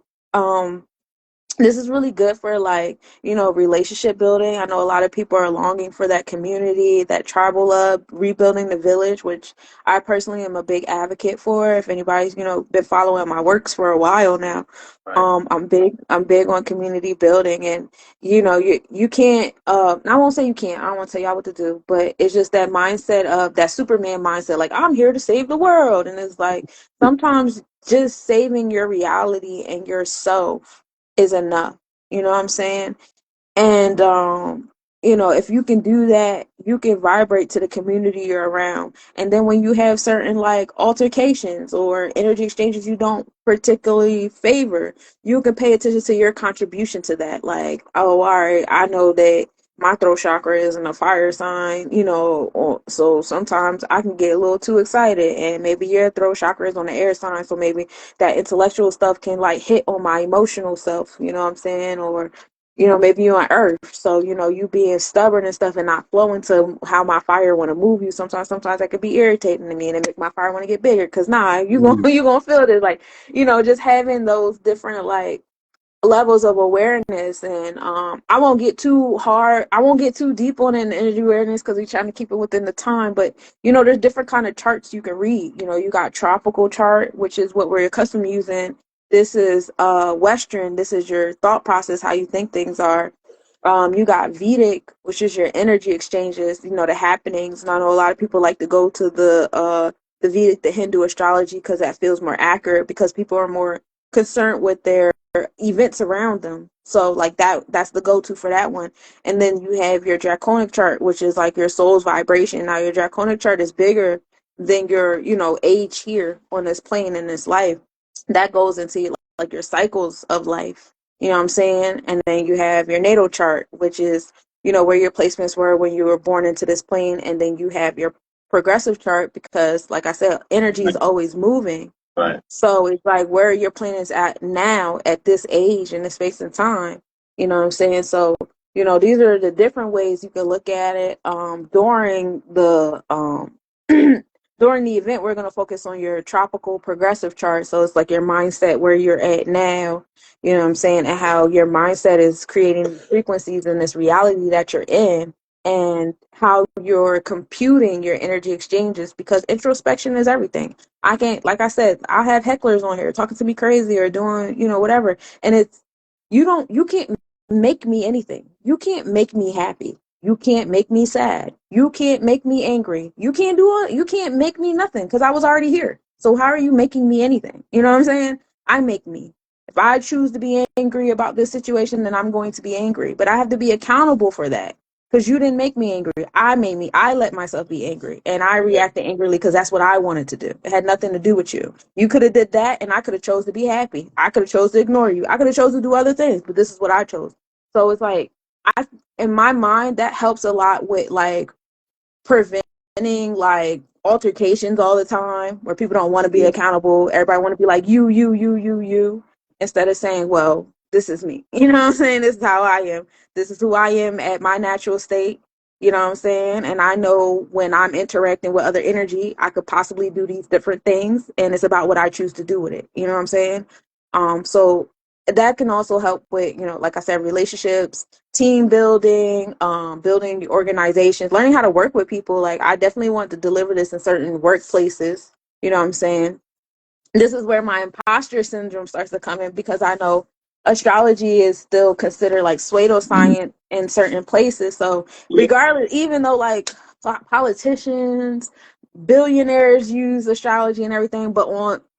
this is really good for like, relationship building. I know a lot of people are longing for that community, that tribal love, rebuilding the village, which I personally am a big advocate for. If anybody's, been following my works for a while now, Right. I'm big on community building. And, you can't, I won't say you can't, I don't want to tell y'all what to do, but it's just that mindset of that Superman mindset, like I'm here to save the world. And it's like, sometimes just saving your reality and yourself is enough. You know what I'm saying? And if you can do that, you can vibrate to the community you're around. And then when you have certain like altercations or energy exchanges you don't particularly favor, you can pay attention to your contribution to that. Like, oh, all right, I know that my throat chakra is in a fire sign, so sometimes I can get a little too excited, and maybe your throat chakra is on the air sign, so maybe that intellectual stuff can like hit on my emotional self, you know what I'm saying? Or maybe you're on earth, so you being stubborn and stuff and not flowing to how my fire want to move you. Sometimes that could be irritating to me, and it make my fire want to get bigger. Cause you Mhm. gonna you gonna feel this, like just having those different like levels of awareness. And I won't get too deep on an energy awareness because we're trying to keep it within the time. But there's different kind of charts you can read. You got tropical chart, which is what we're accustomed to using. This is Western. This is your thought process, how you think things are. You got Vedic, which is your energy exchanges, the happenings. And I know a lot of people like to go to the Vedic, the Hindu astrology, because that feels more accurate, because people are more concerned with their events around them. So like that's the go-to for that one. And then you have your draconic chart, which is like your soul's vibration. Now your draconic chart is bigger than your, age here on this plane in this life. That goes into like your cycles of life. You know what I'm saying? And then you have your natal chart, which is, where your placements were when you were born into this plane. And then you have your progressive chart, because like I said, energy is always moving. Right. So it's like where your planet's at now at this age in this space and time. You know what I'm saying? So, these are the different ways you can look at it. During the during the event, we're gonna focus on your tropical progressive chart. So it's like your mindset, where you're at now, you know what I'm saying, and how your mindset is creating frequencies in this reality that you're in, and how you're computing your energy exchanges, because introspection is everything. I can't, like I said, I have hecklers on here talking to me crazy or doing, whatever. And you can't make me anything. You can't make me happy. You can't make me sad. You can't make me angry. You can't make me nothing, because I was already here. So how are you making me anything? You know what I'm saying? I make me. If I choose to be angry about this situation, then I'm going to be angry. But I have to be accountable for that, because you didn't make me angry. I let myself be angry, and I reacted angrily because that's what I wanted to do. It had nothing to do with you. You could have did that, and I could have chose to be happy. I could have chose to ignore you. I could have chose to do other things, but this is what I chose. So it's like, I in my mind, that helps a lot with like preventing like altercations all the time, where people don't want to be Yeah. accountable. Everybody want to be like you, instead of saying, well, this is me. You know what I'm saying? This is how I am. This is who I am at my natural state. You know what I'm saying? And I know when I'm interacting with other energy, I could possibly do these different things, and it's about what I choose to do with it. You know what I'm saying? So that can also help with, like I said, relationships, team building, building organizations, learning how to work with people. Like I definitely want to deliver this in certain workplaces. You know what I'm saying? This is where my imposter syndrome starts to come in, because I know astrology is still considered like Mhm. pseudoscience in certain places. So Yeah. regardless, even though like politicians, billionaires use astrology and everything, but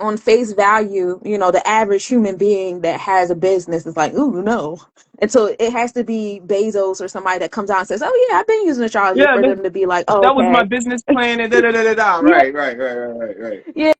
on face value, the average human being that has a business is like, ooh, no. And so it has to be Bezos or somebody that comes out and says, oh yeah, I've been using astrology, Yeah. for them to be like, oh, That was my okay. business plan and da da da da da. Yeah, Right. Right. Right. Right. Right. Right. yeah.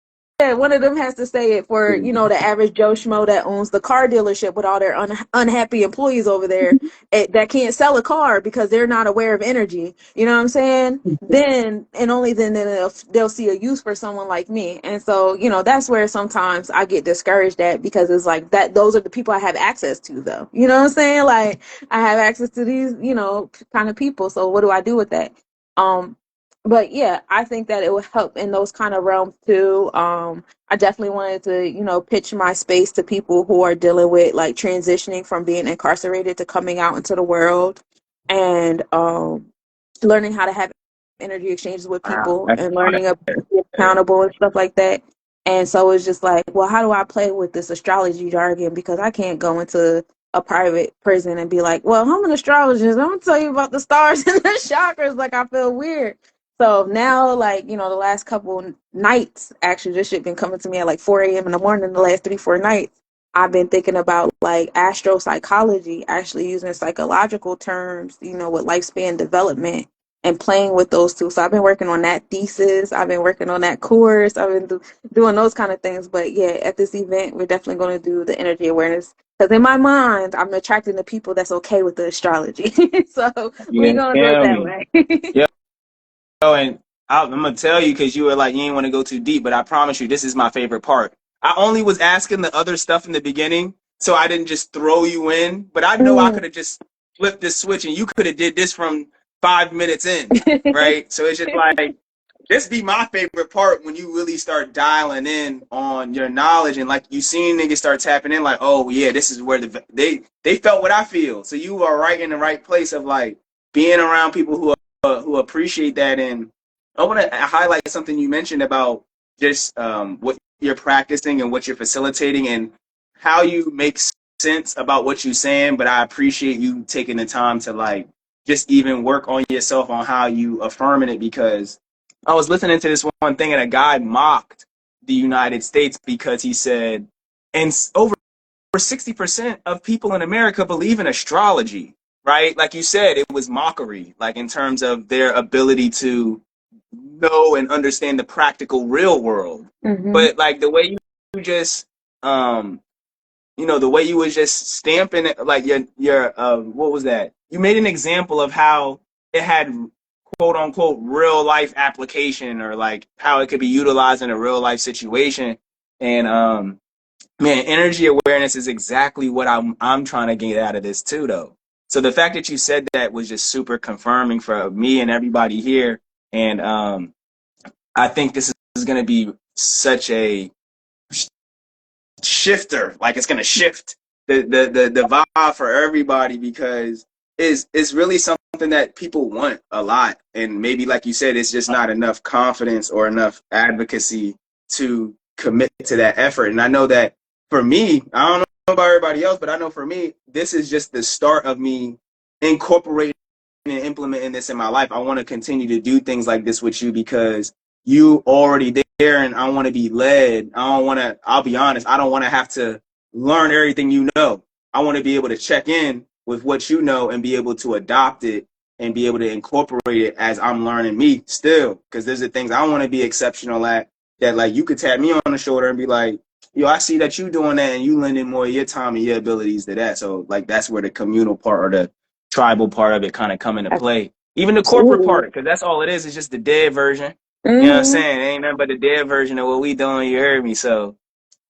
one of them has to say it for, you know, the average Joe Schmo that owns the car dealership with all their unhappy employees over there that can't sell a car because they're not aware of energy. You know what I'm saying? Then, and only then they'll see a use for someone like me. And so, you know, that's where sometimes I get discouraged at, because it's like that, those are the people I have access to, though. You know what I'm saying? Like, I have access to these, you know, kind of people. So what do I do with that? But yeah, I think that it would help in those kind of realms too. I definitely wanted to, you know, pitch my space to people who are dealing with like transitioning from being incarcerated to coming out into the world, and learning how to have energy exchanges with Wow, people, that's and learning to be accountable and stuff like that. And so it's just like, well, how do I play with this astrology jargon? Because I can't go into a private prison and be like, well, I'm an astrologist, I'm gonna tell you about the stars and the chakras. Like, I feel weird. So now, like, you know, the last couple nights, actually, this shit been coming to me at like 4 a.m. in the morning, the last 3, 4 nights. I've been thinking about like astropsychology, actually using psychological terms, you know, with lifespan development, and playing with those two. So I've been working on that thesis. I've been working on that course. I've been doing those kind of things. But yeah, at this event, we're definitely going to do the energy awareness, because in my mind, I'm attracting the people that's okay with the astrology. So we're you going to do it feel that me? way. Yeah. And I'm gonna tell you, because you were like, you ain't want to go too deep, but I promise you, this is my favorite part. I only was asking the other stuff in the beginning, so I didn't just throw you in. But I know I could have just flipped this switch, and you could have did this from 5 minutes in, right? So it's just like, this be my favorite part, when you really start dialing in on your knowledge, and like you seen niggas start tapping in, like, oh yeah, this is where they felt what I feel. So you are right in the right place of like being around people who appreciate that. And I want to highlight something you mentioned about just what you're practicing and what you're facilitating, and how you make sense about what you're saying. But I appreciate you taking the time to like just even work on yourself on how you affirming it, because I was listening to this one thing, and a guy mocked the United States because he said, and over 60% of people in America believe in astrology, right? Like you said, it was mockery, like in terms of their ability to know and understand the practical real world. Mm-hmm. But like the way you just, the way you was just stamping it, like your what was that? You made an example of how it had quote unquote real life application, or like how it could be utilized in a real life situation. And man, energy awareness is exactly what I'm trying to get out of this too, though. So the fact that you said that was just super confirming for me and everybody here. And I think this is going to be such a shifter. Like, it's going to shift the vibe for everybody, because it's really something that people want a lot. And maybe, like you said, it's just not enough confidence or enough advocacy to commit to that effort. And I know that for me, I don't know about everybody else, but I know for me, this is just the start of me incorporating and implementing this in my life. I want to continue to do things like this with you, because you already there, and I want to be led. I'll be honest, I don't want to have to learn everything you know. I want to be able to check in with what you know and be able to adopt it and be able to incorporate it as I'm learning me still. Because there's the things I want to be exceptional at, that like you could tap me on the shoulder and be like, yo, I see that you doing that and you lending more of your time and your abilities to that. So like that's where the communal part or the tribal part of it kind of come into play. Even the corporate Absolutely. part, because that's all it is just the dead version. You know what I'm Mm-hmm. saying? It ain't nothing but the dead version of what we doing. You heard me. So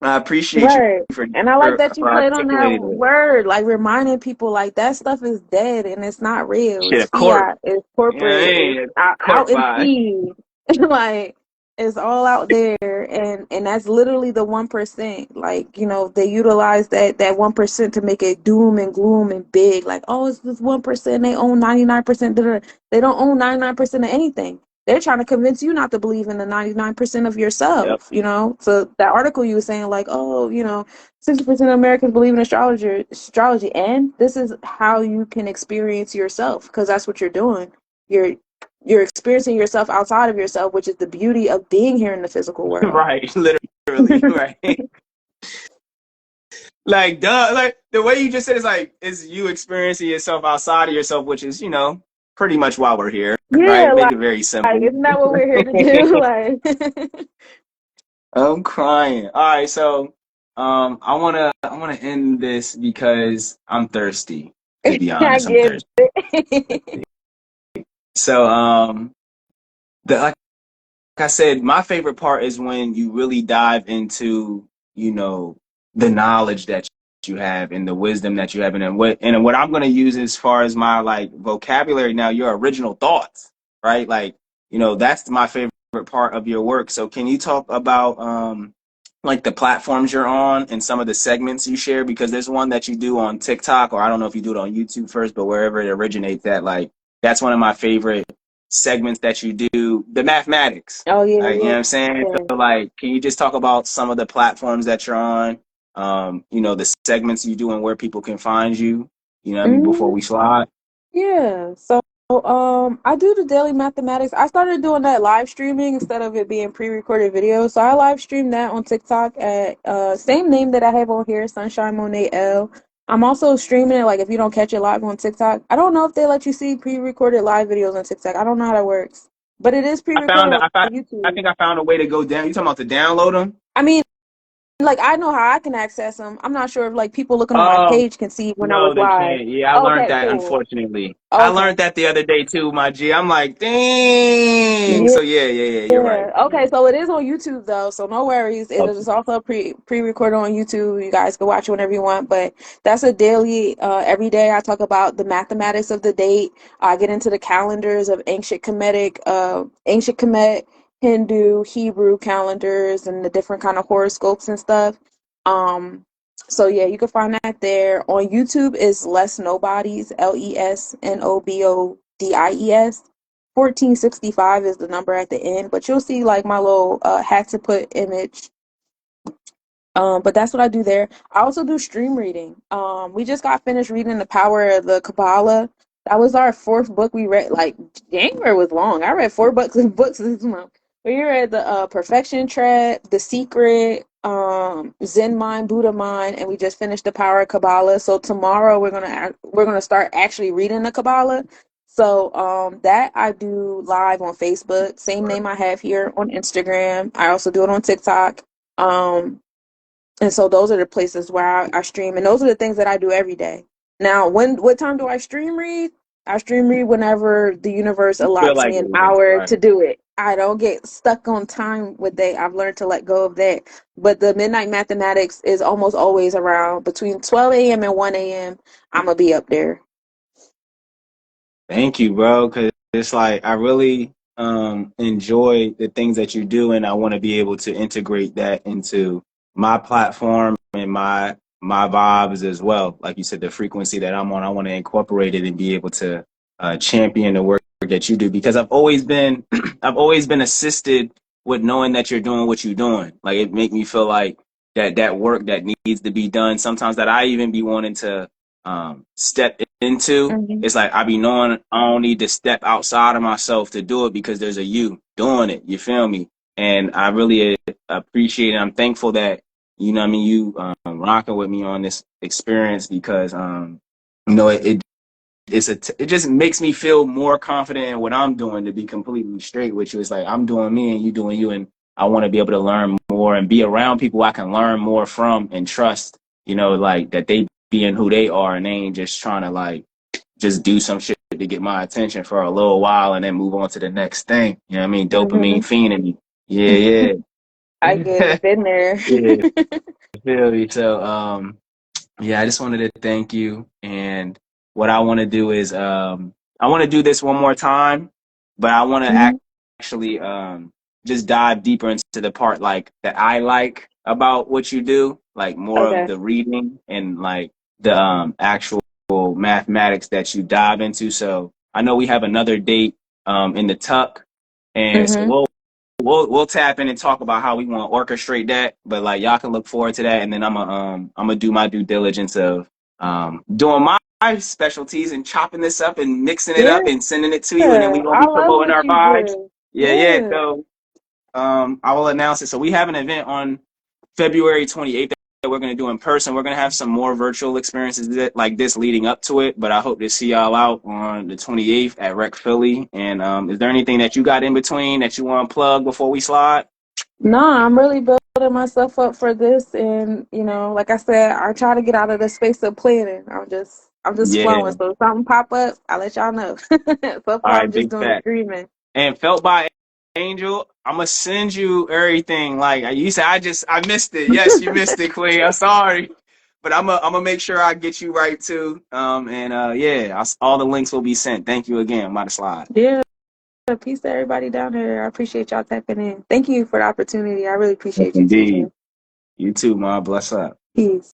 I appreciate you Right. for, And I like for, that you for played on that articulating it. word, like reminding people like that stuff is dead and it's not real. Shit, It's a corp. fiat, it's You know what I corporate, it's mean? out Corp in vibe. feed. Like, it's all out there, and that's literally the 1%. Like, you know, they utilize that 1% to make it doom and gloom and big. Like, oh, it's this 1%, they own 99%. They don't own 99% of anything. They're trying to convince you not to believe in the 99% of Yep. yourself, you know? So that article you were saying, like, oh, you know, 60% of Americans believe in astrology, and this is how you can experience yourself, because that's what you're doing. You're experiencing yourself outside of yourself, which is the beauty of being here in the physical world. Right. Literally. Right. Like, duh. Like, the way you just said is you experiencing yourself outside of yourself, which is, pretty much why we're here. Right. Yeah, Make like, it very simple. isn't that what we're here to do? Like, I'm crying. All right, so I wanna end this because I'm thirsty. To be I honest, I'm get thirsty. it. So like I said, my favorite part is when you really dive into, you know, the knowledge that you have and the wisdom that you have, and what I'm going to use as far as my like vocabulary now, your original thoughts, right? Like, that's my favorite part of your work. So, can you talk about like the platforms you're on and some of the segments you share? Because there's one that you do on TikTok, or I don't know if you do it on YouTube first, but wherever it originates at, like that's one of my favorite segments that you do, the mathematics. Oh yeah, You know what yeah, I'm saying? yeah. So, like, can you just talk about some of the platforms that you're on? The segments you do and where people can find you. You know what I mean? Before Mhm. we slide. Yeah. So, I do the daily mathematics. I started doing that live streaming instead of it being pre-recorded videos. So I live stream that on TikTok at same name that I have on here, Sunshine Monie L. I'm also streaming it like if you don't catch it live on TikTok. I don't know if they let you see pre-recorded live videos on TikTok. I don't know how that works, but it is I found. pre-recorded I on found. I YouTube. think I found a way to go down. You talking about to download them? I mean, like I know how I can access them. I'm not sure if like people looking on my Oh, page can see when I was no, they live. can't. Yeah, I learned Okay, that. cool. Unfortunately, I Okay. learned that the other day too, my G. I'm like, dang. Yeah. So yeah, yeah, yeah. You're right. Yeah. Okay. So it is on YouTube though, so no worries. It is Okay. also pre-recorded on YouTube. You guys can watch it whenever you want. But that's a daily. Every day I talk about the mathematics of the date. I get into the calendars of ancient Kemet, Hindu, Hebrew calendars, and the different kind of horoscopes and stuff. Um. So yeah, you can find that there. On YouTube is Less Nobodies, LESNOBODIES. 1465 is the number at the end, but you'll see like my little had to put image. But that's what I do there. I also do stream reading. We just got finished reading The Power of the Kabbalah. That was our fourth book we read. Like January was long. I read four books this month. We read the Perfection Trap, The Secret, Zen Mind, Buddha Mind, and we just finished The Power of Kabbalah. So tomorrow we're gonna start actually reading the Kabbalah. So that I do live on Facebook, same name I have here on Instagram. I also do it on TikTok. Um, and so those are the places where I stream, and those are the things that I do every day. Now, what time do I stream read? I stream read whenever the universe You feel allots like me an reading, hour right? to do it. I don't get stuck on time with that. I've learned to let go of that. But the midnight mathematics is almost always around between 12 a.m. and 1 a.m. I'm gonna be up there. Thank you, bro. Because it's like I really enjoy the things that you do, and I want to be able to integrate that into my platform and my vibes as well. Like you said, the frequency that I'm on, I want to incorporate it and be able to champion the work that you do. Because I've always been I've always been assisted with knowing that you're doing what you're doing. Like it make me feel like that work that needs to be done. Sometimes that I even be wanting to step into. Mhm. It's like I be knowing I don't need to step outside of myself to do it because there's a you doing it. You feel me? And I really appreciate it. I'm thankful that what I mean you rocking with me on this experience because it just makes me feel more confident in what I'm doing. To be completely straight with you, it's like I'm doing me and you doing you, and I want to be able to learn more and be around people I can learn more from and trust. Like that they being who they are and they ain't just trying to like just do some shit to get my attention for a little while and then move on to the next thing. You know what I mean? Dopamine Mhm. fiending. Yeah, I get yeah. it. Been there. Yeah, feel me. So yeah, I just wanted to thank you. And what I want to do is I want to do this one more time, but I want to Mhm. actually just dive deeper into the part like that I like about what you do, like more of Okay. the reading and like the actual mathematics that you dive into. So I know we have another date in the tuck, and so Mhm. we'll tap in and talk about how we want to orchestrate that. But like y'all can look forward to that, and then I'm gonna do my due diligence of doing my specialties and chopping this up and mixing it Yeah. up and sending it to you, and then we gonna I be love promoting what our you vibes. do. Yeah, yeah. Yeah. So I will announce it. So we have an event on February 28th that we're going to do in person. We're going to have some more virtual experiences like this leading up to it, but I hope to see y'all out on the 28th at Rec Philly. And is there anything that you got in between that you want to plug before we slide? No, I'm really building myself up for this, and like I said, I try to get out of the space of planning. I'm just flowing. Yeah. So if something pop up, I'll let y'all know. So All far, I'm right, just big doing the fact. streaming. And felt by Angel, I'm gonna send you everything. Like you said, I missed it. Yes, you missed it, Queen. I'm sorry, but I'm gonna make sure I get you right too. And yeah, all the links will be sent. Thank you again. I'm about to slide. Yeah, peace to everybody down here. I appreciate y'all tapping in. Thank you for the opportunity. I really Yes, appreciate you, TJ. indeed. You too, Ma. Bless up. Peace.